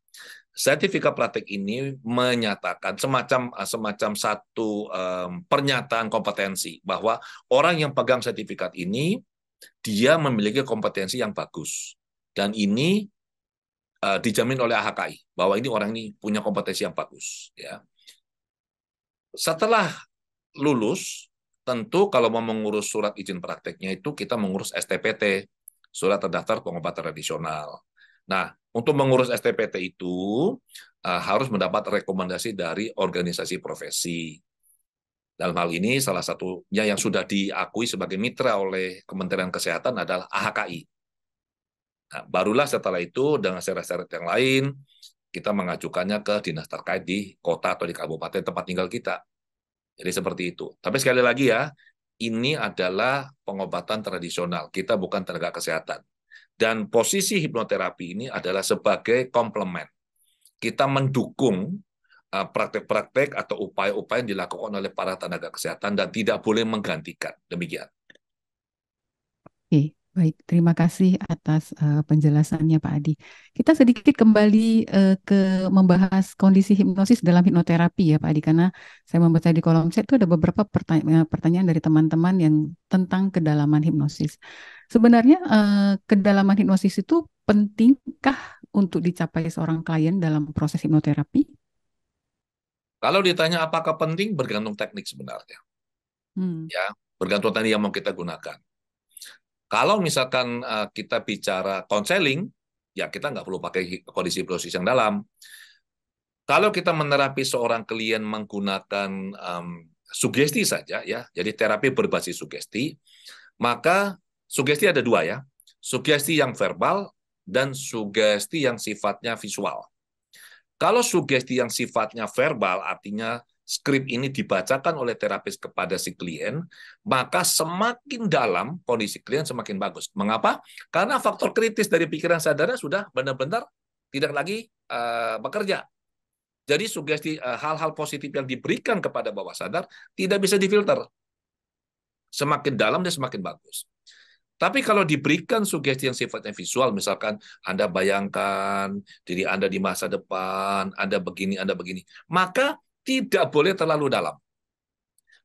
Sertifikat praktek ini menyatakan semacam satu pernyataan kompetensi bahwa orang yang pegang sertifikat ini dia memiliki kompetensi yang bagus dan ini dijamin oleh AHKI bahwa ini orang ini punya kompetensi yang bagus ya. Setelah lulus tentu kalau mau mengurus surat izin prakteknya itu kita mengurus STPT, surat terdaftar pengobat tradisional. Nah, untuk mengurus STPT itu harus mendapat rekomendasi dari organisasi profesi. Dalam hal ini salah satunya yang sudah diakui sebagai mitra oleh Kementerian Kesehatan adalah AHKI. Nah, barulah setelah itu dengan syarat-syarat yang lain kita mengajukannya ke dinas terkait di kota atau di kabupaten tempat tinggal kita. Jadi seperti itu. Tapi sekali lagi ya, ini adalah pengobatan tradisional. Kita bukan tenaga kesehatan. Dan posisi hipnoterapi ini adalah sebagai komplemen. Kita mendukung praktek-praktek atau upaya-upaya yang dilakukan oleh para tenaga kesehatan dan tidak boleh menggantikan. Demikian. Oke, baik. Terima kasih atas penjelasannya Pak Adi. Kita sedikit kembali ke membahas kondisi hipnosis dalam hipnoterapi ya Pak Adi, karena saya membaca di kolom chat itu ada beberapa pertanyaan dari teman-teman yang tentang kedalaman hipnosis. Sebenarnya kedalaman hipnosis itu pentingkah untuk dicapai seorang klien dalam proses hipnoterapi? Kalau ditanya apakah penting, bergantung teknik sebenarnya. Hmm. Ya, bergantung teknik yang mau kita gunakan. Kalau misalkan kita bicara konseling, ya kita nggak perlu pakai kondisi hipnosis yang dalam. Kalau kita menerapi seorang klien menggunakan sugesti saja, ya, jadi terapi berbasis sugesti, maka sugesti ada 2 ya, sugesti yang verbal dan sugesti yang sifatnya visual. Kalau sugesti yang sifatnya verbal, artinya skrip ini dibacakan oleh terapis kepada si klien, maka semakin dalam kondisi klien semakin bagus. Mengapa? Karena faktor kritis dari pikiran sadarnya sudah benar-benar tidak lagi bekerja. Jadi sugesti hal-hal positif yang diberikan kepada bawah sadar tidak bisa difilter. Semakin dalam dan semakin bagus. Tapi kalau diberikan sugesti yang sifatnya visual, misalkan Anda bayangkan diri Anda di masa depan, Anda begini, maka tidak boleh terlalu dalam.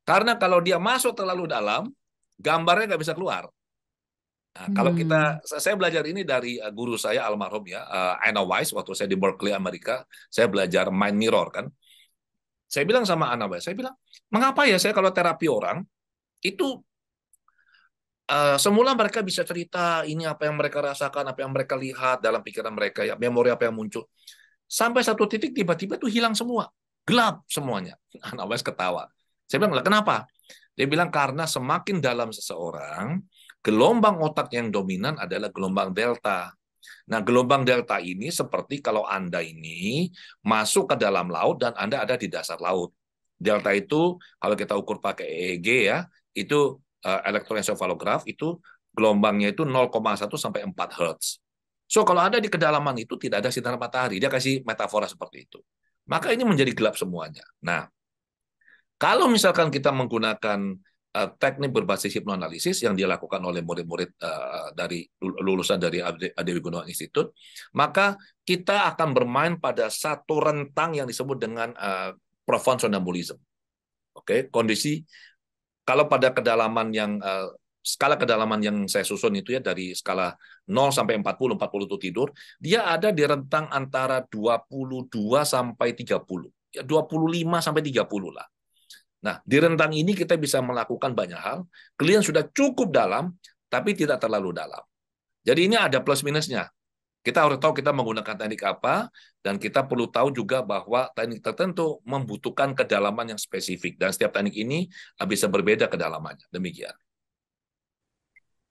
Karena kalau dia masuk terlalu dalam, gambarnya nggak bisa keluar. Nah, kalau saya belajar ini dari guru saya almarhum ya, Anna Weiss, waktu saya di Berkeley, Amerika, saya belajar mind mirror kan. Saya bilang sama Anna Weiss, saya bilang, mengapa ya saya kalau terapi orang, itu semula mereka bisa cerita ini apa yang mereka rasakan, apa yang mereka lihat dalam pikiran mereka, ya memori apa yang muncul. Sampai satu titik tiba-tiba tuh hilang semua, gelap semuanya. Anna Weiss ketawa. Saya bilang, lah kenapa? Dia bilang karena semakin dalam seseorang, Gelombang otak yang dominan adalah gelombang delta. Nah, gelombang delta ini seperti kalau Anda ini masuk ke dalam laut dan Anda ada di dasar laut. Delta itu kalau kita ukur pakai EEG ya, itu elektroencephalograph itu gelombangnya itu 0,1 sampai 4 Hertz. So, kalau ada di kedalaman itu tidak ada sinar matahari, dia kasih metafora seperti itu. Maka ini menjadi gelap semuanya. Nah, kalau misalkan kita menggunakan teknik berbasis hipnoanalisis yang dilakukan oleh murid-murid dari lulusan dari Adewi Gunawan Institute, maka kita akan bermain pada satu rentang yang disebut dengan profound somnambulism. Oke, kondisi kalau pada kedalaman yang skala kedalaman yang saya susun itu ya dari skala 0 sampai 40 itu tidur, dia ada di rentang antara 22 sampai 30. Ya 25 sampai 30 lah. Nah, di rentang ini kita bisa melakukan banyak hal. Klien sudah cukup dalam, tapi tidak terlalu dalam. Jadi ini ada plus minusnya. Kita harus tahu kita menggunakan teknik apa, dan kita perlu tahu juga bahwa teknik tertentu membutuhkan kedalaman yang spesifik. Dan setiap teknik ini bisa berbeda kedalamannya. Demikian.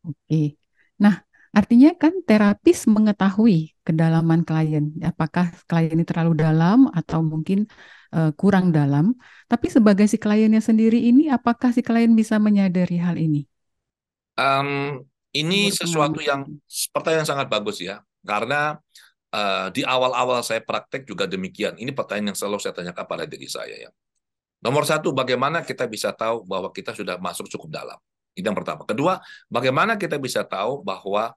Oke. Nah, artinya kan terapis mengetahui kedalaman klien, apakah klien ini terlalu dalam atau mungkin kurang dalam. Tapi sebagai si kliennya sendiri ini, apakah si klien bisa menyadari hal ini? Um, ini Menurut sesuatu pengalaman. yang pertanyaan yang sangat bagus ya, karena di awal-awal saya praktek juga demikian. Ini pertanyaan yang selalu saya tanyakan pada diri saya ya. Nomor satu, bagaimana kita bisa tahu bahwa kita sudah masuk cukup dalam? Itu yang pertama. Kedua, bagaimana kita bisa tahu bahwa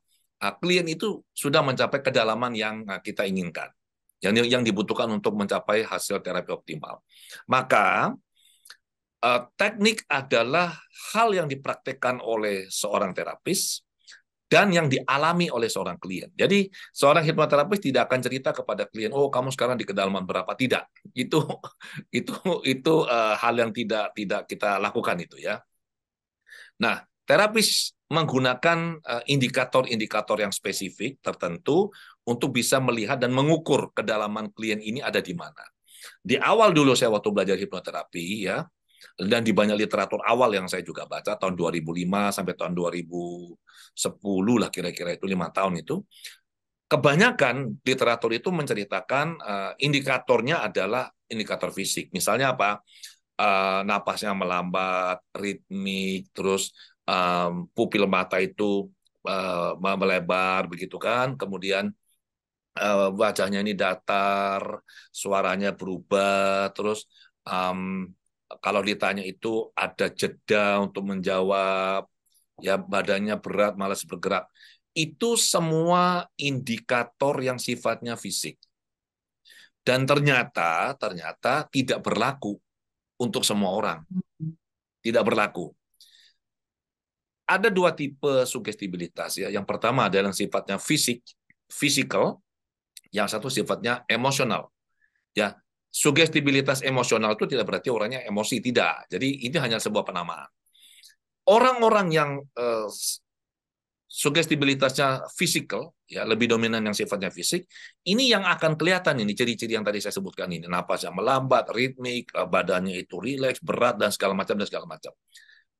klien itu sudah mencapai kedalaman yang kita inginkan, yang dibutuhkan untuk mencapai hasil terapi optimal. Maka teknik adalah hal yang dipraktekkan oleh seorang terapis dan yang dialami oleh seorang klien. Jadi seorang hipnoterapis tidak akan cerita kepada klien, oh kamu sekarang di kedalaman berapa? Tidak. Itu hal yang tidak kita lakukan itu ya. Nah, terapis menggunakan indikator-indikator yang spesifik tertentu untuk bisa melihat dan mengukur kedalaman klien ini ada di mana. Di awal dulu saya waktu belajar hipnoterapi ya, dan di banyak literatur awal yang saya juga baca tahun 2005 sampai tahun 2010 lah kira-kira itu 5 tahun itu, kebanyakan literatur itu menceritakan indikatornya adalah indikator fisik. Misalnya apa? Napasnya melambat, ritmik, terus pupil mata itu melebar begitu kan, kemudian wajahnya ini datar, suaranya berubah, terus kalau ditanya itu ada jeda untuk menjawab, ya badannya berat, malas bergerak. Itu semua indikator yang sifatnya fisik. Dan ternyata tidak berlaku untuk semua orang. Tidak berlaku. Ada dua tipe sugestibilitas ya. Yang pertama adalah yang sifatnya physical, yang satu sifatnya emosional. Ya, sugestibilitas emosional itu tidak berarti orangnya emosi, tidak. Jadi ini hanya sebuah penamaan. Orang-orang yang sugestibilitasnya fisikal, ya lebih dominan yang sifatnya fisik, ini yang akan kelihatan ini ciri-ciri yang tadi saya sebutkan ini, napas yang melambat, ritmik, badannya itu rileks, berat dan segala macam.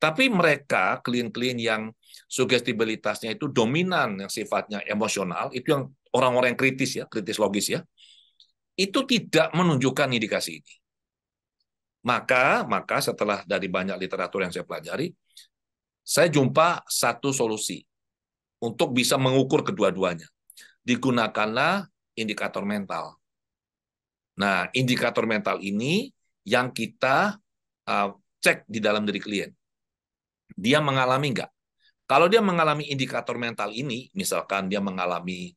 Tapi mereka klien-klien yang sugestibilitasnya itu dominan yang sifatnya emosional, itu yang orang-orang yang kritis ya, kritis logis ya, itu tidak menunjukkan indikasi ini. Maka setelah dari banyak literatur yang saya pelajari, saya jumpa satu solusi untuk bisa mengukur kedua-duanya. Digunakanlah indikator mental. Nah, indikator mental ini yang kita cek di dalam diri klien. Dia mengalami nggak? Kalau dia mengalami indikator mental ini, misalkan dia mengalami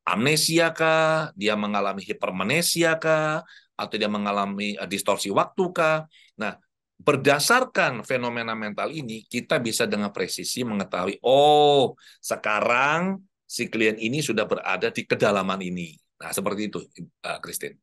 amnesia kah, dia mengalami hipermnesia kah, atau dia mengalami distorsi waktu kah. Nah, berdasarkan fenomena mental ini, kita bisa dengan presisi mengetahui, oh, sekarang si klien ini sudah berada di kedalaman ini. Nah, seperti itu, Christine.